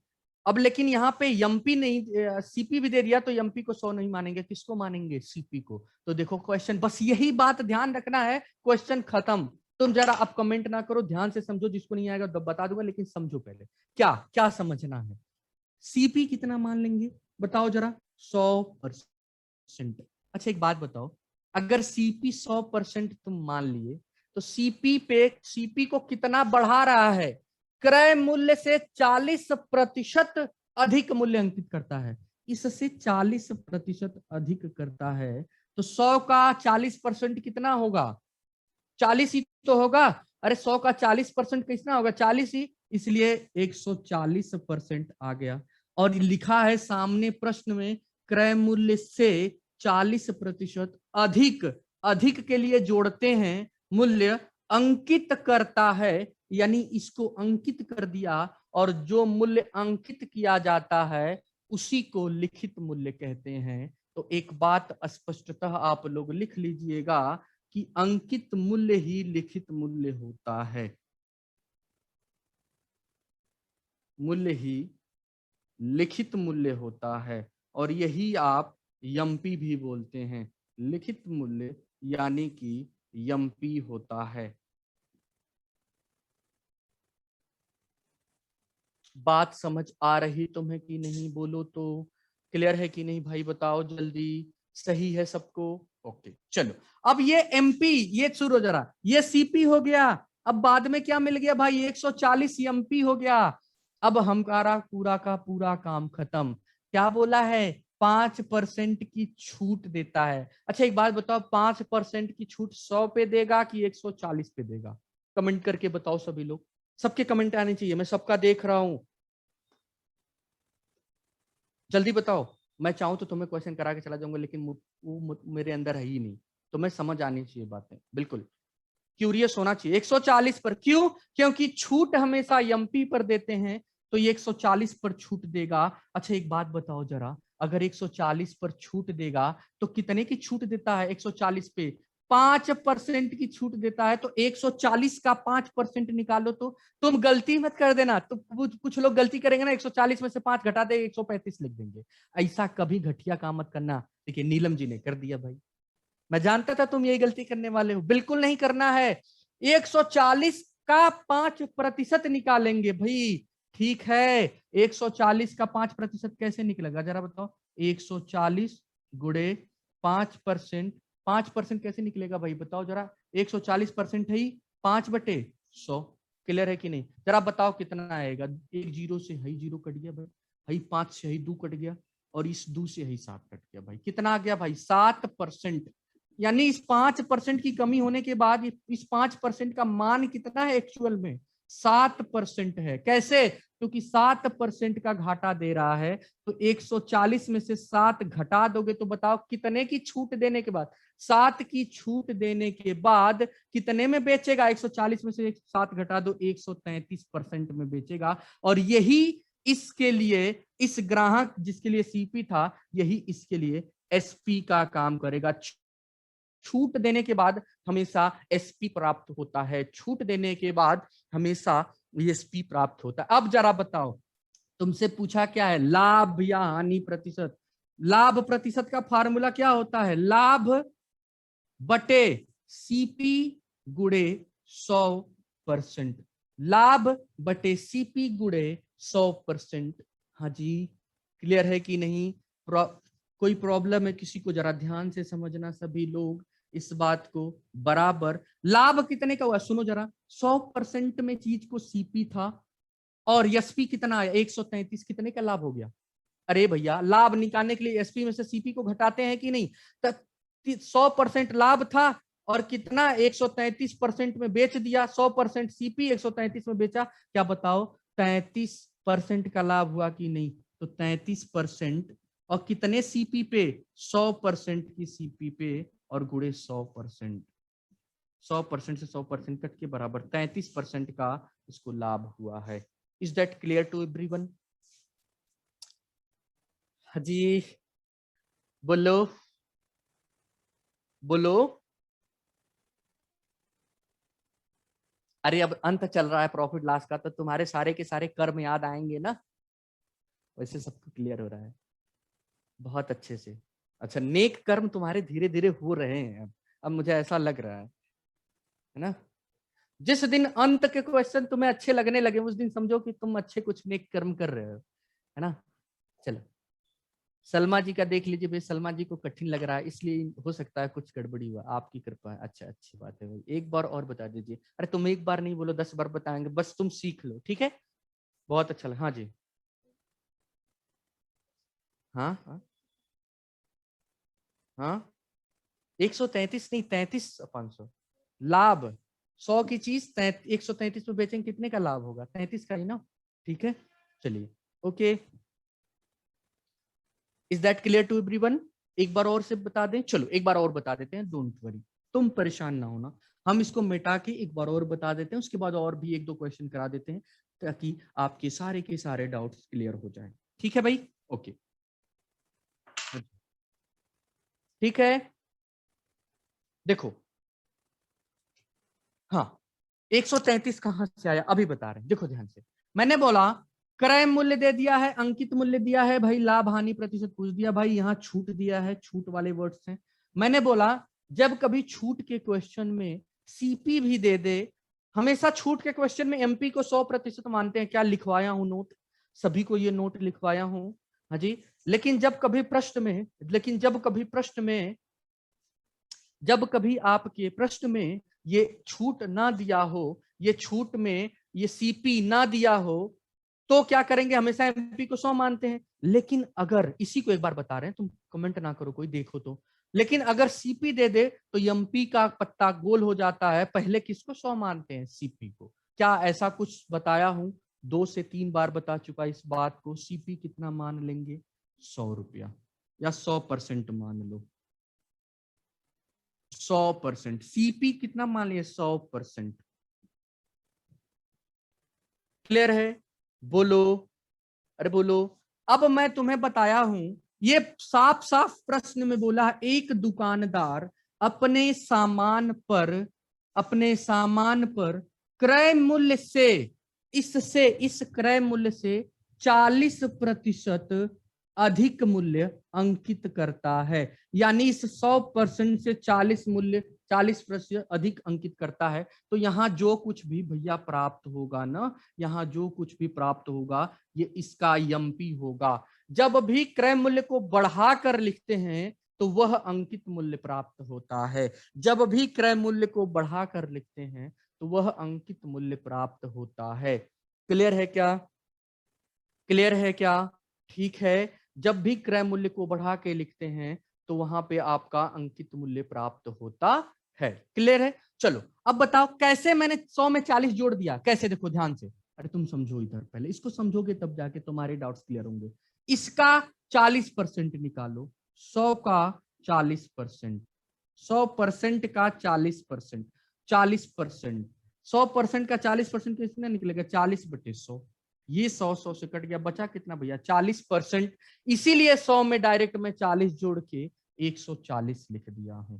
अब लेकिन यहाँ पे एमपी नहीं, सीपी भी दे दिया तो एमपी को 100 नहीं मानेंगे, किसको मानेंगे? सीपी को। तो देखो क्वेश्चन, बस यही बात ध्यान रखना है, क्वेश्चन खत्म। तुम जरा अब कमेंट ना करो, ध्यान से समझो, जिसको नहीं आएगा तो बता दूंगा, लेकिन समझो पहले क्या क्या समझना है। सीपी कितना मान लेंगे बताओ जरा? 100%। अच्छा एक बात बताओ, अगर सीपी 100% तुम मान लिए, तो सीपी को कितना बढ़ा रहा है? क्रय मूल्य से 40% अधिक मूल्य अंकित करता है। इससे 40% अधिक करता है, तो 100 का 40% कितना होगा? 40 ही तो होगा। अरे 100 का 40% कितना होगा? 40 ही, इसलिए 140% आ गया। और लिखा है सामने प्रश्न में, क्रय मूल्य से 40% अधिक, अधिक के लिए जोड़ते हैं मूल्य अंकित करता है, यानी इसको अंकित कर दिया, और जो मूल्य अंकित किया जाता है उसी को लिखित मूल्य कहते हैं। तो एक बात स्पष्टतः आप लोग लिख लीजिएगा कि अंकित मूल्य ही लिखित मूल्य होता है, मूल्य ही लिखित मूल्य होता है। और यही आप यमपी भी बोलते हैं, लिखित मूल्य यानी कि यमपी होता है। बात समझ आ रही तुम्हें कि नहीं? बोलो तो, क्लियर है कि नहीं भाई? बताओ जल्दी, सही है सबको? ओके चलो, अब ये एमपी, ये सुनो जरा, ये सीपी हो गया। अब बाद में क्या मिल गया भाई? 140 एमपी हो गया। अब हमारा पूरा का पूरा काम खत्म। क्या बोला है? 5% की छूट देता है। अच्छा एक बात बताओ, 5% की छूट 100 पे देगा कि 140 पे देगा? कमेंट करके बताओ सभी लोग, सबके कमेंट आने चाहिए, मैं सबका देख रहा हूं, जल्दी बताओ। मैं चाहूं तो तुम्हें क्वेश्चन करा के चला जाऊंगा, लेकिन वो मेरे अंदर है ही नहीं, तो मैं समझ आनी चाहिए बातें बिल्कुल। क्यूरियस होना चाहिए। 140 पर क्यों? क्योंकि छूट हमेशा एमपी पर देते हैं, तो ये 140 पर छूट देगा। अच्छा एक बात बताओ जरा, अगर 140 पर छूट देगा तो कितने की छूट देता है? 140 पे 5% की छूट देता है, तो 140 का 5% निकालो। तो तुम गलती मत कर देना, तो कुछ लोग गलती करेंगे ना, 140 में से 5 घटा दे 135 लिख देंगे। ऐसा कभी घटिया काम मत करना। देखिए नीलम जी ने कर दिया भाई, मैं जानता था तुम यही गलती करने वाले हो, बिल्कुल नहीं करना है। 140 का 5% निकालेंगे भाई, ठीक है। 140 का 5% कैसे निकलेगा जरा बताओ? 140 गुणे 5%, 5% कैसे निकलेगा भाई बताओ जरा? 140% है ही 5/100। क्लियर है कि नहीं? जरा बताओ कितना आएगा? एक जीरो से हई जीरो कट गया भाई, हई 5 से हई 2 कट गया, और इस 2 से हई 7 कट गया भाई। कितना आ गया भाई? 7%। यानी इस 5% की कमी होने के बाद इस 5% का मान कितना है एक्चुअल में? 7% है। कैसे? क्योंकि 7% का घाटा दे रहा है, तो 140 में से 7 घटा दोगे तो बताओ कितने की छूट देने के बाद? 7 की छूट देने के बाद कितने में बेचेगा? 140 में से 7 घटा दो, 133% में बेचेगा। और यही इसके लिए, इस ग्राहक जिसके लिए सीपी था, यही इसके लिए एसपी का काम करेगा। छूट देने के बाद हमेशा एसपी प्राप्त होता है, छूट देने के बाद हमेशा एसपी प्राप्त होता है। अब जरा बताओ, तुमसे पूछा क्या है? लाभ या हानि प्रतिशत। लाभ प्रतिशत का फार्मूला क्या होता है? लाभ बटे सीपी गुणे 100%। लाभ बटे सीपी गुणे 100%। हाँ जी, क्लियर है कि नहीं? कोई प्रॉब्लम है किसी को? जरा ध्यान से समझना सभी लोग इस बात को। बराबर लाभ कितने का हुआ सुनो जरा। 100% में चीज को सीपी था, और एसपी कितना आया? 133। कितने का लाभ हो गया? अरे भैया, लाभ निकालने के लिए एसपी में से सीपी को घटाते हैं कि नहीं? 100% लाभ था, और कितना? 133% में बेच दिया। 100% सीपी, 133 में बेचा। क्या बताओ? 33% का लाभ हुआ कि नहीं? तो 33%, और कितने सीपी पे? 100% की सीपी पे, और गुणे 100%। 100% से 100% कट के बराबर 33% का इसको लाभ हुआ है। Is that clear to everyone? जी बोलो बोलो। अरे अब अंत चल रहा है प्रॉफिट लॉस का, तो तुम्हारे सारे के सारे कर्म याद आएंगे ना? वैसे सबको क्लियर हो रहा है बहुत अच्छे से। अच्छा, नेक कर्म तुम्हारे धीरे धीरे हो रहे हैं अब मुझे ऐसा लग रहा है ना? जिस दिन अंत के क्वेश्चन तुम्हें अच्छे लगने लगे, उस दिन समझो कि तुम अच्छे कुछ नेक कर्म कर रहे हो, है ना? चलो सलमा जी का देख लीजिए भाई, सलमा जी को कठिन लग रहा है, इसलिए हो सकता है कुछ गड़बड़ी हुआ। आपकी कृपा है। अच्छा, अच्छी बात है भाई, एक बार और बता दीजिए। अरे तुम एक बार नहीं बोलो, 10 बार बताएंगे, बस तुम सीख लो, ठीक है? बहुत अच्छा लगा। हाँ जी। हाँ हाँ हाँ, 133 नहीं, 33,500 लाभ। 100 की चीज 133 में बेचेंगे, कितने का लाभ होगा? 33 का ही ना? ठीक है, चलिए। Okay, is that clear to everyone? एक बार और से बता दें? चलो एक बार और बता देते हैं, डोंट वरी, तुम परेशान ना होना। हम इसको मिटा के एक बार और बता देते हैं, उसके बाद और भी एक दो क्वेश्चन करा देते हैं, ताकि आपके सारे के सारे डाउट्स क्लियर हो जाए। ठीक है भाई? ओके, ठीक है। देखो, हाँ, 133 कहां से आया अभी बता रहे हैं, देखो ध्यान से। मैंने बोला क्रय मूल्य दे दिया है, अंकित मूल्य दिया है भाई, लाभ हानि प्रतिशत पूछ दिया भाई, यहाँ छूट दिया है, छूट वाले वर्ड्स हैं। मैंने बोला जब कभी छूट के क्वेश्चन में सीपी भी दे दे, हमेशा छूट के क्वेश्चन में एमपी को 100% मानते हैं। क्या लिखवाया हूं नोट? सभी को ये नोट लिखवाया हूं। हाँ जी। लेकिन जब कभी प्रश्न में, जब कभी आपके प्रश्न में ये छूट ना दिया हो, ये छूट में ये सीपी ना दिया हो, तो क्या करेंगे? हमेशा एमपी को 100 मानते हैं। लेकिन अगर, इसी को एक बार बता रहे हैं, तुम कमेंट ना करो कोई, देखो तो, लेकिन अगर सीपी दे दे तो एमपी का पत्ता गोल हो जाता है। पहले किसको 100 मानते हैं? सीपी को। क्या ऐसा कुछ बताया हूं? 2 से 3 बार बता चुका इस बात को। सीपी कितना मान लेंगे? 100 रुपया, या 100% मान लो। 100%। सीपी कितना मान लिया? 100%। क्लियर है? बोलो, अरे बोलो। अब मैं तुम्हें बताया हूं, ये साफ साफ प्रश्न में बोला है, एक दुकानदार अपने सामान पर क्रय मूल्य से, इस क्रय मूल्य से 40% अधिक मूल्य अंकित करता है। यानी इस 100% से 40% अधिक अंकित करता है। तो यहाँ जो कुछ भी भैया प्राप्त होगा ना, यहाँ जो कुछ भी प्राप्त होगा ये इसका एमपी होगा। जब भी क्रय मूल्य को बढ़ाकर लिखते हैं तो वह अंकित मूल्य प्राप्त होता है। जब भी क्रय मूल्य को बढ़ाकर लिखते हैं तो वह अंकित मूल्य प्राप्त होता है। क्लियर है क्या? क्लियर है क्या? ठीक है। जब भी क्रय मूल्य को बढ़ा के लिखते हैं तो वहां पे आपका अंकित मूल्य प्राप्त होता है। क्लियर है? चलो अब बताओ कैसे मैंने 100 में 40 जोड़ दिया, कैसे? देखो ध्यान से। अरे तुम समझो, इधर पहले इसको समझोगे तब जाके तुम्हारे डाउट्स क्लियर होंगे। इसका 40% निकालो, 100 का 40%, 100% का 40%, 40%, 100% का 40% कितना निकलेगा? 40/100। ये 100 से कट गया, बचा कितना भैया? 40%। इसीलिए 100 में डायरेक्ट में 40 जोड़ के 140 लिख दिया हूं।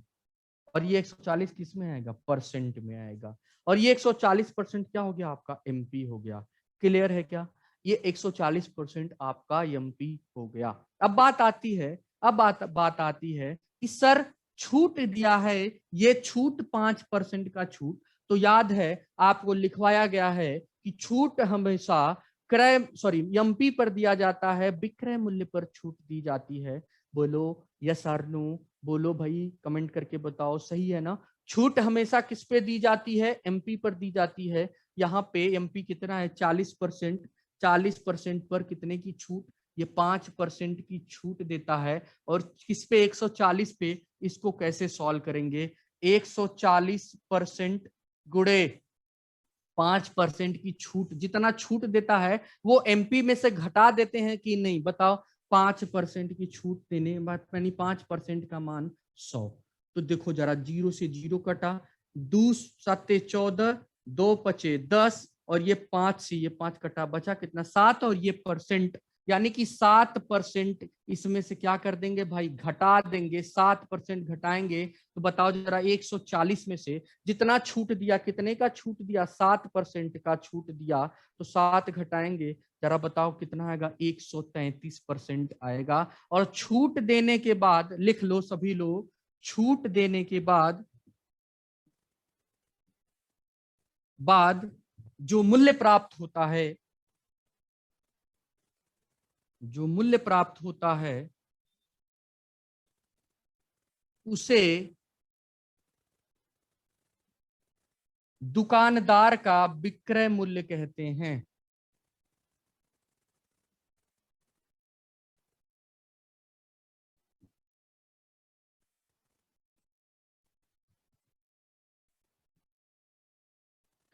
और ये 140 किस में आएगा? परसेंट में आएगा। और ये 140% क्या हो गया? आपका एमपी हो गया। क्लियर है क्या? ये 140% आपका एमपी हो गया। अब बात आती है कि सर छूट दिया है, ये छूट 5% का छूट, तो याद है आपको लिखवाया गया है कि छूट हमेशा एमपी पर दिया जाता है, विक्रय मूल्य पर छूट दी जाती है। बोलो यस और नो, बोलो भाई, कमेंट करके बताओ, सही है ना? छूट हमेशा किस पे दी जाती है? एमपी पर दी जाती है। यहाँ पे एमपी कितना है? 40%। 40% पर कितने की छूट? ये 5% की छूट देता है। और किस पे? 140 पे। इसको कैसे सॉल्व करेंगे? 140% गुणे 5% की छूट, जितना छूट देता है वो एमपी में से घटा देते हैं कि नहीं? बताओ। 5% की छूट देने के बाद यानी 5% का मान 100। तो देखो जरा, 0 से 0 कटा, 2 7 14, 2 पचे 10, और ये 5 से ये 5 कटा, बचा कितना? 7। और ये परसेंट, यानी कि 7% इसमें से क्या कर देंगे भाई? घटा देंगे। 7% घटाएंगे तो बताओ जरा, 140 में से जितना छूट दिया, कितने का छूट दिया? 7% का छूट दिया। तो 7 घटाएंगे, जरा बताओ कितना आएगा? 133% आएगा। और छूट देने के बाद लिख लो सभी लोग, छूट देने के बाद जो मूल्य प्राप्त होता है, जो मूल्य प्राप्त होता है उसे दुकानदार का विक्रय मूल्य कहते हैं।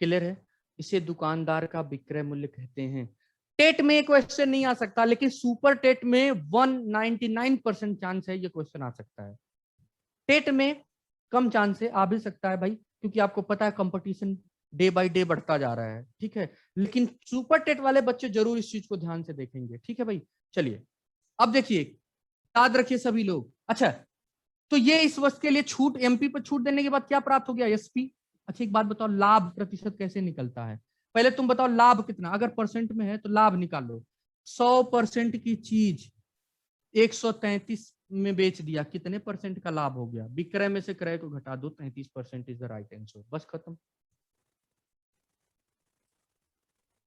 क्लियर है? इसे दुकानदार का विक्रय मूल्य कहते हैं। टेट में क्वेश्चन नहीं आ सकता, लेकिन सुपर टेट में 199% चांस है ये क्वेश्चन आ सकता है। टेट में कम चांस है, आ भी सकता है भाई, क्योंकि आपको पता है कंपटीशन डे बाय डे बढ़ता जा रहा है। ठीक है, लेकिन सुपर टेट वाले बच्चे जरूर इस चीज को ध्यान से देखेंगे। ठीक है भाई, चलिए अब देखिए, याद रखिए सभी लोग। अच्छा, तो ये इस वर्ष के लिए छूट, एमपी पर छूट देने के बाद क्या प्राप्त हो गया? एसपी। अच्छा एक बात बताओ, लाभ प्रतिशत कैसे निकलता है? पहले तुम बताओ लाभ कितना, अगर परसेंट में है तो लाभ निकालो। 100% की चीज 133 में बेच दिया, कितने परसेंट का लाभ हो गया? विक्रय में से क्रय को घटा दो, 33% इज द राइट आंसर। बस खत्म।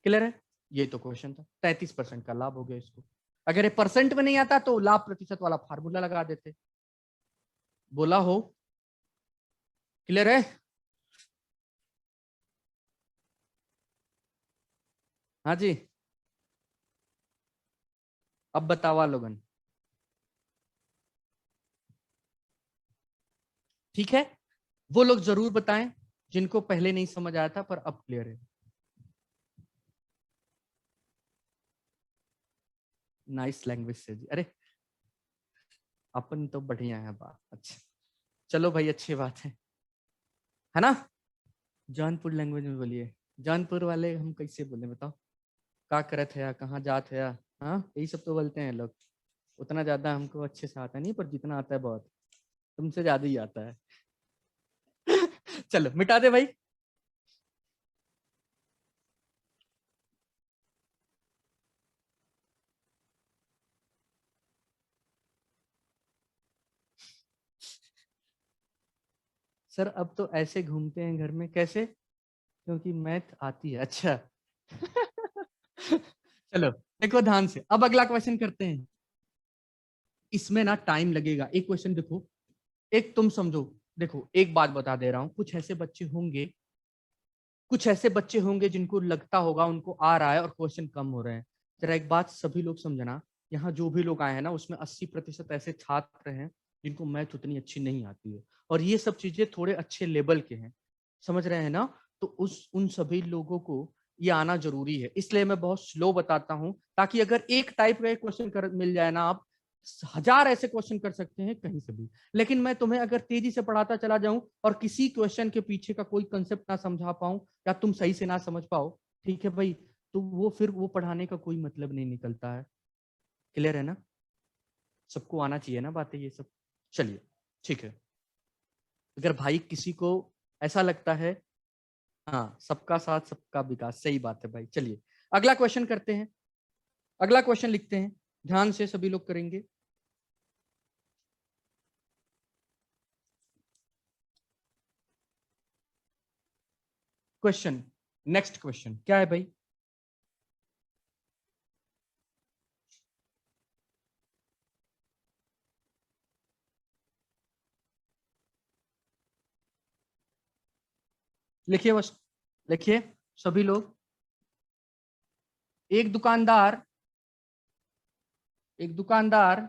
क्लियर है? ये तो क्वेश्चन था, 33% का लाभ हो गया इसको। अगर ये परसेंट में नहीं आता तो लाभ प्रतिशत वाला फार्मूला लगा देते। बोला हो? क्लियर है? हाँ जी, अब बतावा लोगन। ठीक है, वो लोग जरूर बताएं जिनको पहले नहीं समझ आया था पर अब क्लियर है। नाइस लैंग्वेज से जी। अरे अपन तो बढ़िया है बात। अच्छा चलो भाई, अच्छी बात है ना। जौनपुर लैंग्वेज में बोलिए। जौनपुर वाले हम कैसे बोले बताओ? का करत है या कहाँ जात है या, हाँ यही सब तो बोलते हैं लोग। उतना ज्यादा हमको अच्छे से आता नहीं, पर जितना आता है बहुत, तुमसे ज्यादा ही आता है। चलो मिटा दे भाई। सर अब तो ऐसे घूमते हैं घर में, कैसे? क्योंकि मैथ आती है। अच्छा। चलो देखो ध्यान से, अब अगला क्वेश्चन करते हैं। इसमें ना टाइम लगेगा। एक क्वेश्चन देखो, एक तुम समझो। देखो एक बात बता दे रहा हूं, कुछ ऐसे बच्चे होंगे जिनको लगता होगा उनको आ रहा है और क्वेश्चन कम हो रहे हैं। जरा एक बात सभी लोग समझना, यहाँ जो भी लोग आए हैं ना, उसमें 80% ऐसे छात्र हैं जिनको मैथ उतनी अच्छी नहीं आती है, और ये सब चीजें थोड़े अच्छे लेवल के हैं, समझ रहे हैं ना? तो उस उन सभी लोगों को ये आना जरूरी है, इसलिए मैं बहुत स्लो बताता हूँ, ताकि अगर एक टाइप का क्वेश्चन कर मिल जाए ना, आप 1000 ऐसे क्वेश्चन कर सकते हैं कहीं से भी। लेकिन मैं तुम्हें अगर तेजी से पढ़ाता चला जाऊं और किसी क्वेश्चन के पीछे का कोई कंसेप्ट ना समझा पाऊं, या तुम सही से ना समझ पाओ, ठीक है भाई, तो वो फिर वो पढ़ाने का कोई मतलब नहीं निकलता है। क्लियर है ना? सबको आना चाहिए ना बातें ये सब। चलिए ठीक है। अगर भाई किसी को ऐसा लगता है, हाँ सबका साथ सबका विकास, सही बात है भाई। चलिए अगला क्वेश्चन करते हैं, अगला क्वेश्चन लिखते हैं, ध्यान से सभी लोग करेंगे। क्वेश्चन, नेक्स्ट क्वेश्चन क्या है भाई? लिखिए बस, लिखिए सभी लोग। एक दुकानदार, एक दुकानदार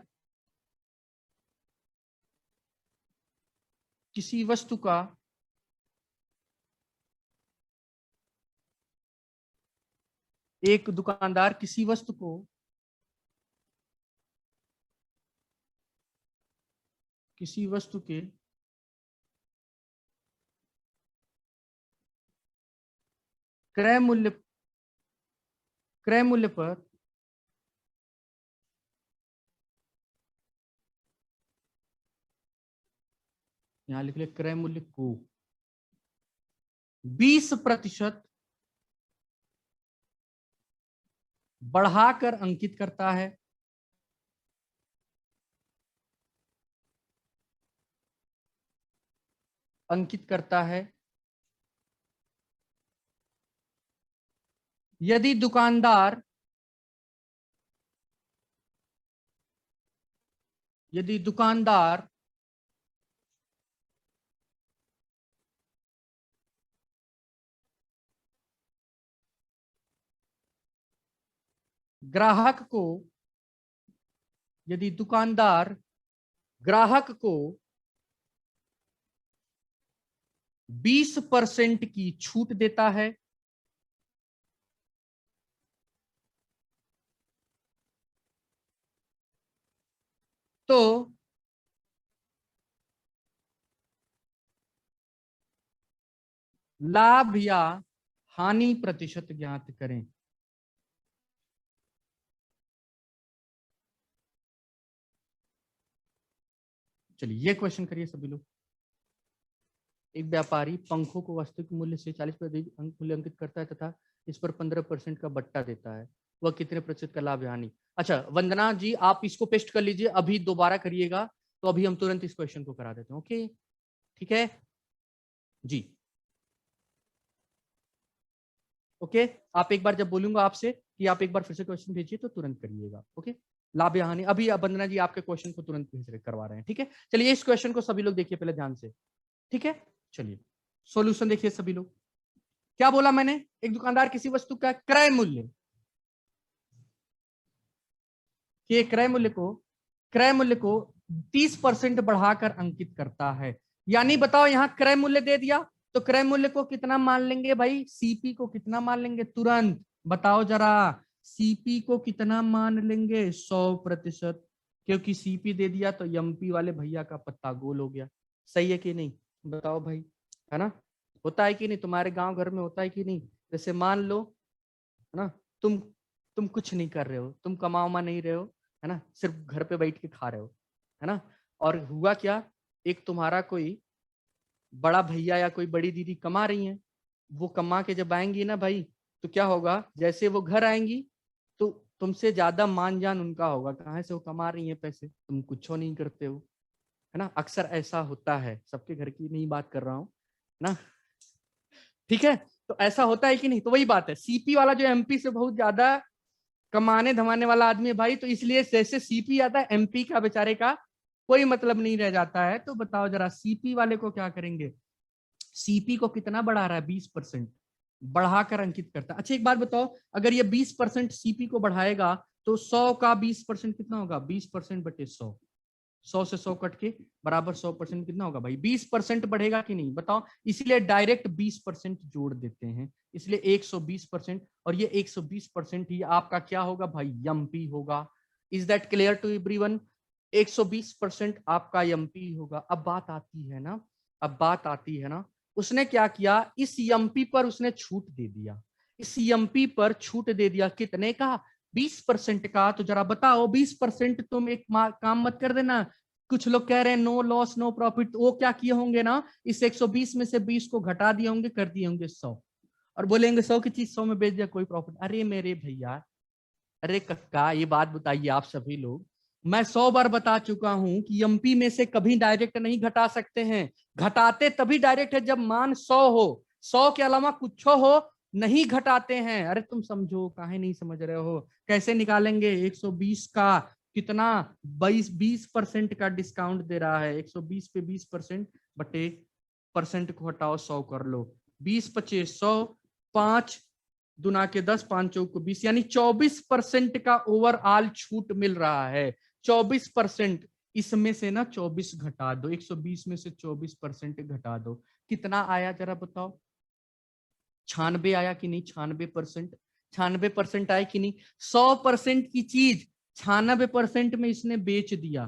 किसी वस्तु का, एक दुकानदार किसी वस्तु को किसी वस्तु के क्रय मूल्य, क्रय मूल्य पर यहां लिख ले, क्रय मूल्य को 20% बढ़ाकर अंकित करता है, अंकित करता है यदि दुकानदार, यदि दुकानदार ग्राहक को, यदि दुकानदार ग्राहक को 20% की छूट देता है, तो लाभ या हानि प्रतिशत ज्ञात करें। चलिए ये क्वेश्चन करिए सभी लोग। एक व्यापारी पंखों को वास्तविक मूल्य से 40% अंक मूल्य अंकित करता है तथा इस पर 15% का बट्टा देता है, वह कितने प्रतिशत का लाभ या हानि? अच्छा वंदना जी, आप इसको पेस्ट कर लीजिए, अभी दोबारा करिएगा, तो अभी हम तुरंत इस क्वेश्चन को करा देते हैं। ओके ठीक है जी। ओके, आप एक बार जब बोलूंगा आपसे कि आप एक बार फिर से क्वेश्चन भेजिए तो तुरंत करिएगा। ओके, लाभ या हानि, अभी वंदना जी आपके क्वेश्चन को तुरंत भेज करवा रहे हैं। ठीक है, चलिए इस क्वेश्चन को सभी लोग देखिए पहले ध्यान से। ठीक है, चलिए सॉल्यूशन देखिए सभी लोग। क्या बोला मैंने? एक दुकानदार किसी वस्तु का क्रय मूल्य, कि क्रय मूल्य को 30% बढ़ाकर अंकित करता है। यानी बताओ यहां क्रय मूल्य दे दिया, तो क्रय मूल्य को कितना मान लेंगे भाई? सीपी को कितना मान लेंगे तुरंत बताओ जरा? सीपी को कितना मान लेंगे? 100%। क्योंकि सीपी दे दिया तो एमपी वाले भैया का पत्ता गोल हो गया। सही है कि नहीं, बताओ भाई, है ना? होता है कि नहीं, तुम्हारे गांव घर में होता है कि नहीं? जैसे मान लो, है ना, तुम कुछ नहीं कर रहे हो, तुम कमा उमा नहीं रहे हो, है ना, सिर्फ घर पे बैठ के खा रहे हो, है ना, और हुआ क्या, एक तुम्हारा कोई बड़ा भैया या कोई बड़ी दीदी कमा रही हैं, वो कमा के जब आएंगी ना भाई, तो क्या होगा, जैसे वो घर आएंगी तो तुमसे ज्यादा मान जान उनका होगा, कहाँ से वो कमा रही है पैसे, तुम कुछ नहीं करते हो, है ना, अक्सर ऐसा होता है, सबके घर की नहीं बात कर रहा हूँ ना, ठीक है, तो ऐसा होता है कि नहीं, तो वही बात है, सीपी वाला जो एमपी से बहुत ज्यादा कमाने धमाने वाला आदमी है भाई, तो इसलिए जैसे सीपी आता है एमपी का बेचारे का कोई मतलब नहीं रह जाता है, तो बताओ जरा सीपी वाले को क्या करेंगे, सीपी को कितना बढ़ा रहा है, 20% बढ़ाकर अंकित करता है। अच्छा एक बात बताओ, अगर ये 20% सीपी को बढ़ाएगा तो 100 का 20% कितना होगा, 20% बटे 100, 100 से 100 कट के बराबर 100% कितना होगा भाई, 20% बढ़ेगा कि नहीं, बताओ, इसलिए डायरेक्ट 20% जोड़ देते हैं, इसलिए 120%, और ये 120% ही आपका क्या होगा भाई, एमपी होगा। Is that clear to everyone? 120% आपका एमपी होगा। अब बात आती है ना, अब बात आती है ना, उसने क्या किया, इस एमपी पर उसने छूट दे दिया, इस एमपी पर छूट दे दिया, कितने का, 20% का। तो जरा बताओ, 20% तुम एक काम मत कर देना, कुछ लोग कह रहे हैं नो लॉस नो प्रॉफिट, वो क्या किए होंगे ना, इस 120 में से 20 को घटा दिए होंगे, कर दिए होंगे 100, और बोलेंगे 100 की चीज 100 में बेच दिया, कोई प्रॉफिट। अरे मेरे भैया, अरे कक्का, ये बात बताइए आप सभी लोग, मैं 100 बार बता चुका हूं कि एमपी में से कभी डायरेक्ट नहीं घटा सकते हैं, घटाते तभी डायरेक्ट है जब मान 100 हो, 100 के अलावा कुछ हो नहीं घटाते हैं। अरे तुम समझो, काहे नहीं समझ रहे हो, कैसे निकालेंगे, 120 का कितना, 20% का डिस्काउंट दे रहा है, 120 पे 20% बटे परसेंट को हटाओ, 100 कर लो, 20 25 100, 5 दुना के 10, 5 चौक को 20, यानी 24% का ओवरऑल छूट मिल रहा है, 24%। इसमें से ना 24 घटा दो, 120 में से 24% घटा दो, कितना आया जरा बताओ, 96 आया कि नहीं, 96%, 96% आया कि नहीं, 100% की चीज 96% में इसने बेच दिया,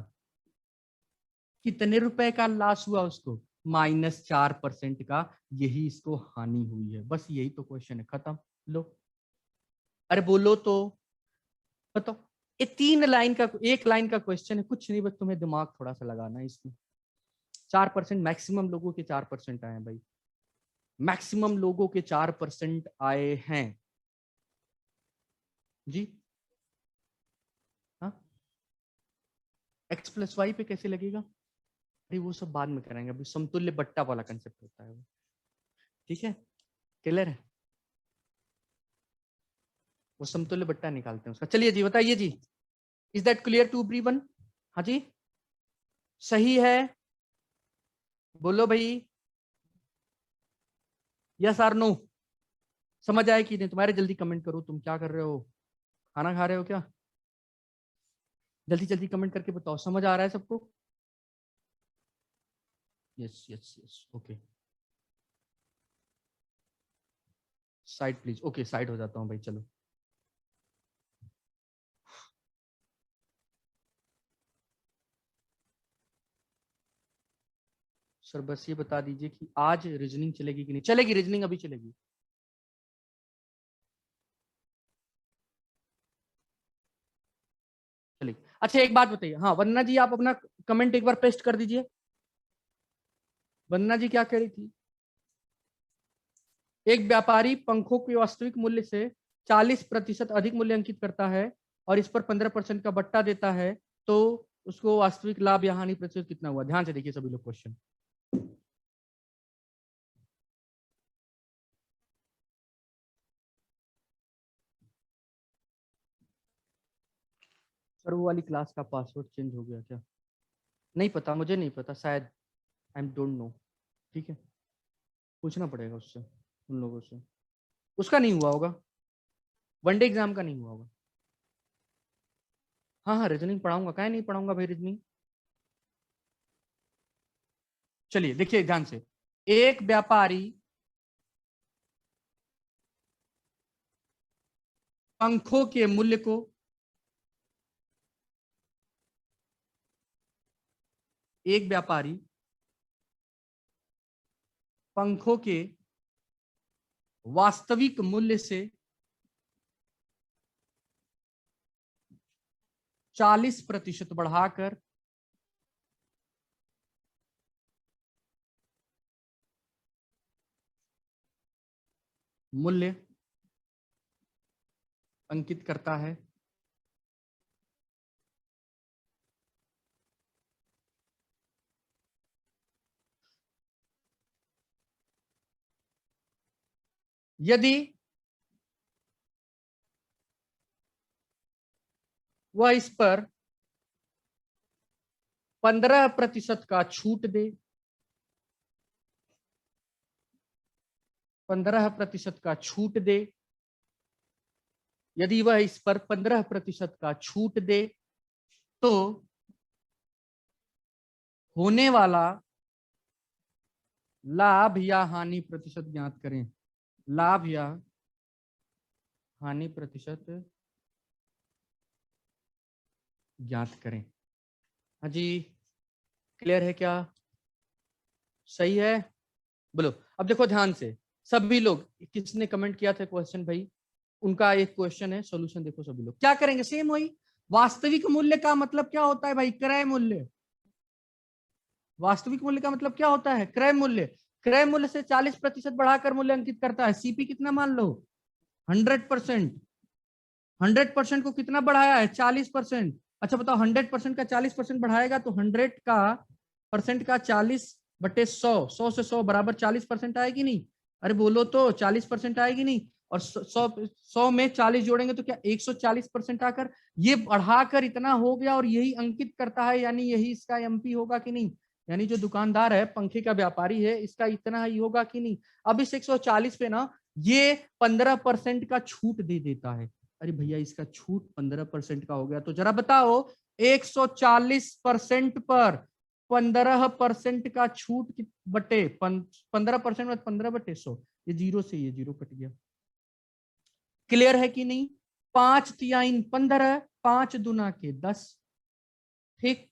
कितने रुपए का लॉस हुआ उसको, -4% का, यही इसको हानि हुई है, बस यही तो क्वेश्चन है, खत्म। लो, अरे बोलो तो, बताओ, ये 3 लाइन का, 1 लाइन का क्वेश्चन है, कुछ नहीं, बस तुम्हें दिमाग थोड़ा सा लगाना है इसमें। 4%, मैक्सिमम लोगों के 4% आए हैं भाई, मैक्सिमम लोगों के 4% आए हैं जी। हाँ, एक्स प्लस वाई पे कैसे लगेगा, अरे वो सब बाद में करेंगे, अभी समतुल्य बट्टा वाला कंसेप्ट होता है वो, ठीक है, क्लियर है, वो समतुल्य बट्टा निकालते हैं उसका। चलिए जी, बताइए जी, is that clear to everyone? हाँ जी, सही है, बोलो भाई, यस आर नो, समझ आए कि नहीं, तुम्हारे जल्दी कमेंट करो, तुम क्या कर रहे हो, खाना खा रहे हो क्या, जल्दी जल्दी कमेंट करके बताओ, समझ आ रहा है सबको? Yes yes yes, okay, side please, okay side हो जाता हूँ भाई, चलो। सर बस ये बता दीजिए कि आज रीजनिंग चलेगी कि नहीं चलेगी, रीजनिंग अभी चलेगी, चलेगी। अच्छा एक बात बताइए, हाँ वंदना जी, आप अपना कमेंट एक बार पेस्ट कर दीजिए, वंदना जी क्या कह रही थी, एक व्यापारी पंखों के वास्तविक मूल्य से 40% अधिक मूल्य अंकित करता है और इस पर 15% का बट्टा देता है, तो उसको वास्तविक लाभ या हानि प्रतिशत कितना हुआ, ध्यान से देखिए सभी लोग क्वेश्चन। सर वो वाली क्लास का पासवर्ड चेंज हो गया क्या, नहीं पता, मुझे नहीं पता, शायद, आई एम डोंट नो, ठीक है, पूछना पड़ेगा उससे, उन लोगों से, उसका नहीं हुआ होगा, वनडे एग्जाम का नहीं हुआ होगा। हाँ हाँ, रीजनिंग पढ़ाऊंगा, क्या नहीं पढ़ाऊंगा भाई रीजनिंग। चलिए देखिए ध्यान से, एक व्यापारी पंखों के मूल्य को एक व्यापारी पंखों के वास्तविक मूल्य से 40% बढ़ाकर मूल्य अंकित करता है। यदि वह इस पर 15% का छूट दे, 15% का छूट दे, यदि वह इस पर 15% का छूट दे तो होने वाला लाभ या हानि प्रतिशत ज्ञात करें। लाभ या हानि प्रतिशत ज्ञात करें। हाँ जी, क्लियर है क्या? सही है, बोलो। अब देखो ध्यान से सभी लोग, किसने कमेंट किया था क्वेश्चन भाई, उनका एक क्वेश्चन है, सॉल्यूशन देखो सभी लोग क्या करेंगे, सेम वही। वास्तविक मूल्य का मतलब क्या होता है भाई? क्रय मूल्य। वास्तविक मूल्य का मतलब क्या होता है? क्रय मूल्य। क्रय मूल्य से 40% बढ़ाकर मूल्य अंकित करता है। सीपी कितना मान लो? 100%। 100% को कितना बढ़ाया है? 40%। अच्छा बताओ, 100% का 40% बढ़ाएगा तो 100 का परसेंट का 40/100, 100 से 100 बराबर 40% आएगी नहीं? अरे बोलो तो, 40% आएगी नहीं? और 100 में 40 जोड़ेंगे तो क्या 140% आकर ये बढ़ाकर इतना हो गया, और यही अंकित करता है, यानी यही इसका एमपी होगा कि नहीं? यानी जो दुकानदार है, पंखे का व्यापारी है, इसका इतना ही होगा कि नहीं? अब इस 140 पे ना ये 15% का छूट दे देता है। अरे भैया इसका छूट 15% का हो गया, तो जरा बताओ 140% पर 15% का छूट बटे 15% में 15/100, ये जीरो से ये जीरो कट गया। क्लियर है कि नहीं? 5×3 = 15, 5×2 = 10। ठीक,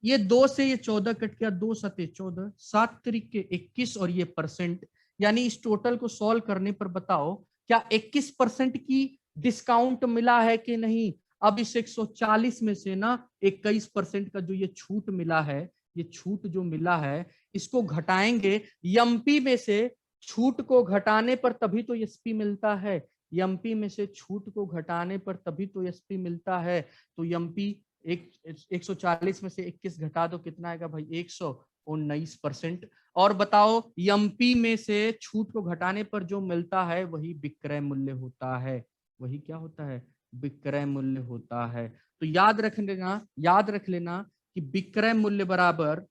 ये 2 से ये 14 कट गया, 2×7 = 14, 7×3 = 21, और ये परसेंट। यानी इस टोटल को सॉल्व करने पर बताओ क्या 21% की डिस्काउंट मिला है कि नहीं? अब इस 140 में से ना 21% का जो ये छूट मिला है, ये छूट जो मिला है इसको घटाएंगे। एमपी में से छूट को घटाने पर तभी तो एसपी मिलता है। एमपी में से छूट को घटाने पर तभी तो एसपी मिलता है। तो एमपी 140 में से 21 घटा दो, कितना आएगा भाई? 119%। और बताओ एमपी में से छूट को घटाने पर जो मिलता है वही विक्रय मूल्य होता है। वही क्या होता है? विक्रय मूल्य होता है। तो याद रख लेना, याद रख लेना कि विक्रय मूल्य बराबर,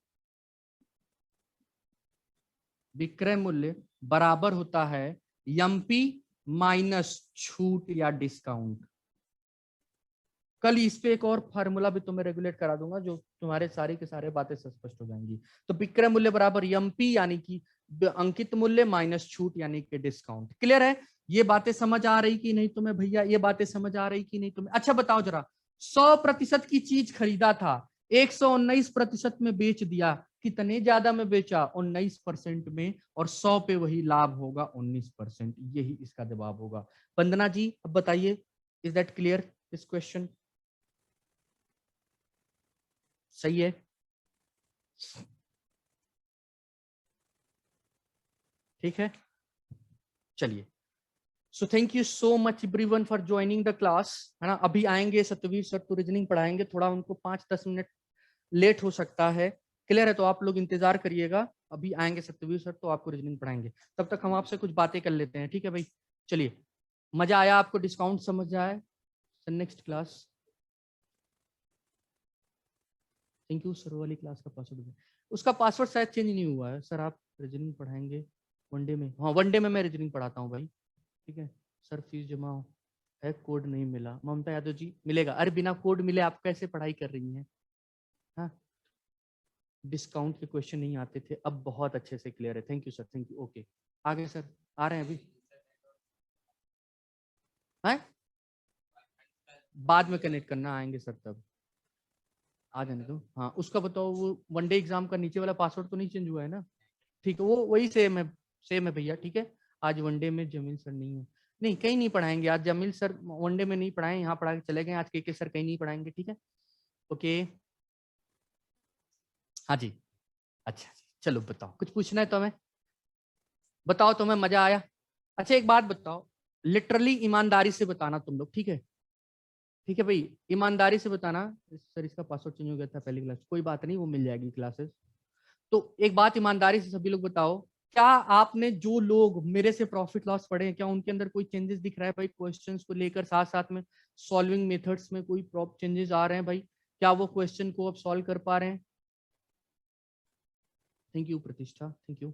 विक्रय मूल्य बराबर होता है एमपी माइनस छूट या डिस्काउंट। कल इस पे एक और फार्मूला भी तुम्हें रेगुलेट करा दूंगा, जो तुम्हारे सारी के सारे बातें स्पष्ट हो जाएंगी। तो विक्रय मूल्य बराबर एमपी यानी कि अंकित मूल्य माइनस छूट यानी कि डिस्काउंट। क्लियर है? ये बातें समझ आ रही कि नहीं तुम्हें भैया? ये बातें समझ आ रही कि नहीं तुम्हें? अच्छा बताओ जरा, 100% की चीज खरीदा था, 119% में बेच दिया, कितने ज्यादा में बेचा? 19% में, और 100 पे वही लाभ होगा 19%। यही इसका जवाब होगा। वंदना जी अब बताइए, is that clear this question? सही है, ठीक है, चलिए। So thank you so much everyone for joining the class, है ना। अभी आएंगे सत्यवीर सर, तो रीजनिंग पढ़ाएंगे, थोड़ा उनको 5-10 मिनट लेट हो सकता है। क्लियर है? तो आप लोग इंतजार करिएगा, अभी आएंगे सत्यवीर सर तो आपको रीजनिंग पढ़ाएंगे। तब तक हम आपसे कुछ बातें कर लेते हैं, ठीक है भाई? चलिए, मजा आया आपको? डिस्काउंट समझ आया? Next class. Thank you sir. वाली क्लास का पासवर्ड, उसका पासवर्ड शायद चेंज नहीं हुआ है सर। आप रीजनिंग पढ़ाएंगे वनडे में? हाँ वनडे में मैं रीजनिंग पढ़ाता हूँ भाई, ठीक है सर। फीस जमा है, कोड नहीं मिला। ममता यादव जी मिलेगा। अरे बिना कोड मिले आप कैसे पढ़ाई कर रही हैं? हाँ, डिस्काउंट के क्वेश्चन नहीं आते थे, अब बहुत अच्छे से क्लियर है। Thank you sir, thank you. Okay, आगे सर आ रहे हैं अभी। है बाद में कनेक्ट करना, आएंगे सर तब। आ जाने दो। हाँ उसका बताओ, वो वनडे एग्जाम का नीचे वाला पासवर्ड तो नहीं चेंज हुआ है ना? ठीक है, वो वही सेम है भैया, ठीक है। आज वनडे में जमील सर नहीं है, नहीं कहीं नहीं पढ़ाएंगे आज, जमील सर वनडे में नहीं पढ़ाए, यहाँ पढ़ा के चले गए आज, के सर कहीं नहीं पढ़ाएंगे, ठीक है। ओके, हाँ जी, अच्छा जी, चलो बताओ, कुछ पूछना है तो हमें बताओ, तुम्हें मजा आया? अच्छा एक बात बताओ, लिटरली ईमानदारी से बताना तुम लोग, ठीक है? ठीक है भाई, ईमानदारी से बताना। सर इसका पासवर्ड चेंज हो गया था पहली क्लास, कोई बात नहीं, वो मिल जाएगी क्लासेस। तो एक बात ईमानदारी से सभी लोग बताओ, क्या आपने जो लोग मेरे से प्रॉफिट लॉस पढ़े हैं, क्या उनके अंदर कोई चेंजेस दिख रहा है भाई? क्वेश्चंस को लेकर साथ साथ में सॉल्विंग मेथड्स में कोई प्रॉप चेंजेस आ रहे हैं भाई? क्या वो क्वेश्चन को अब सॉल्व कर पा रहे हैं? थैंक यू प्रतिष्ठा, थैंक यू।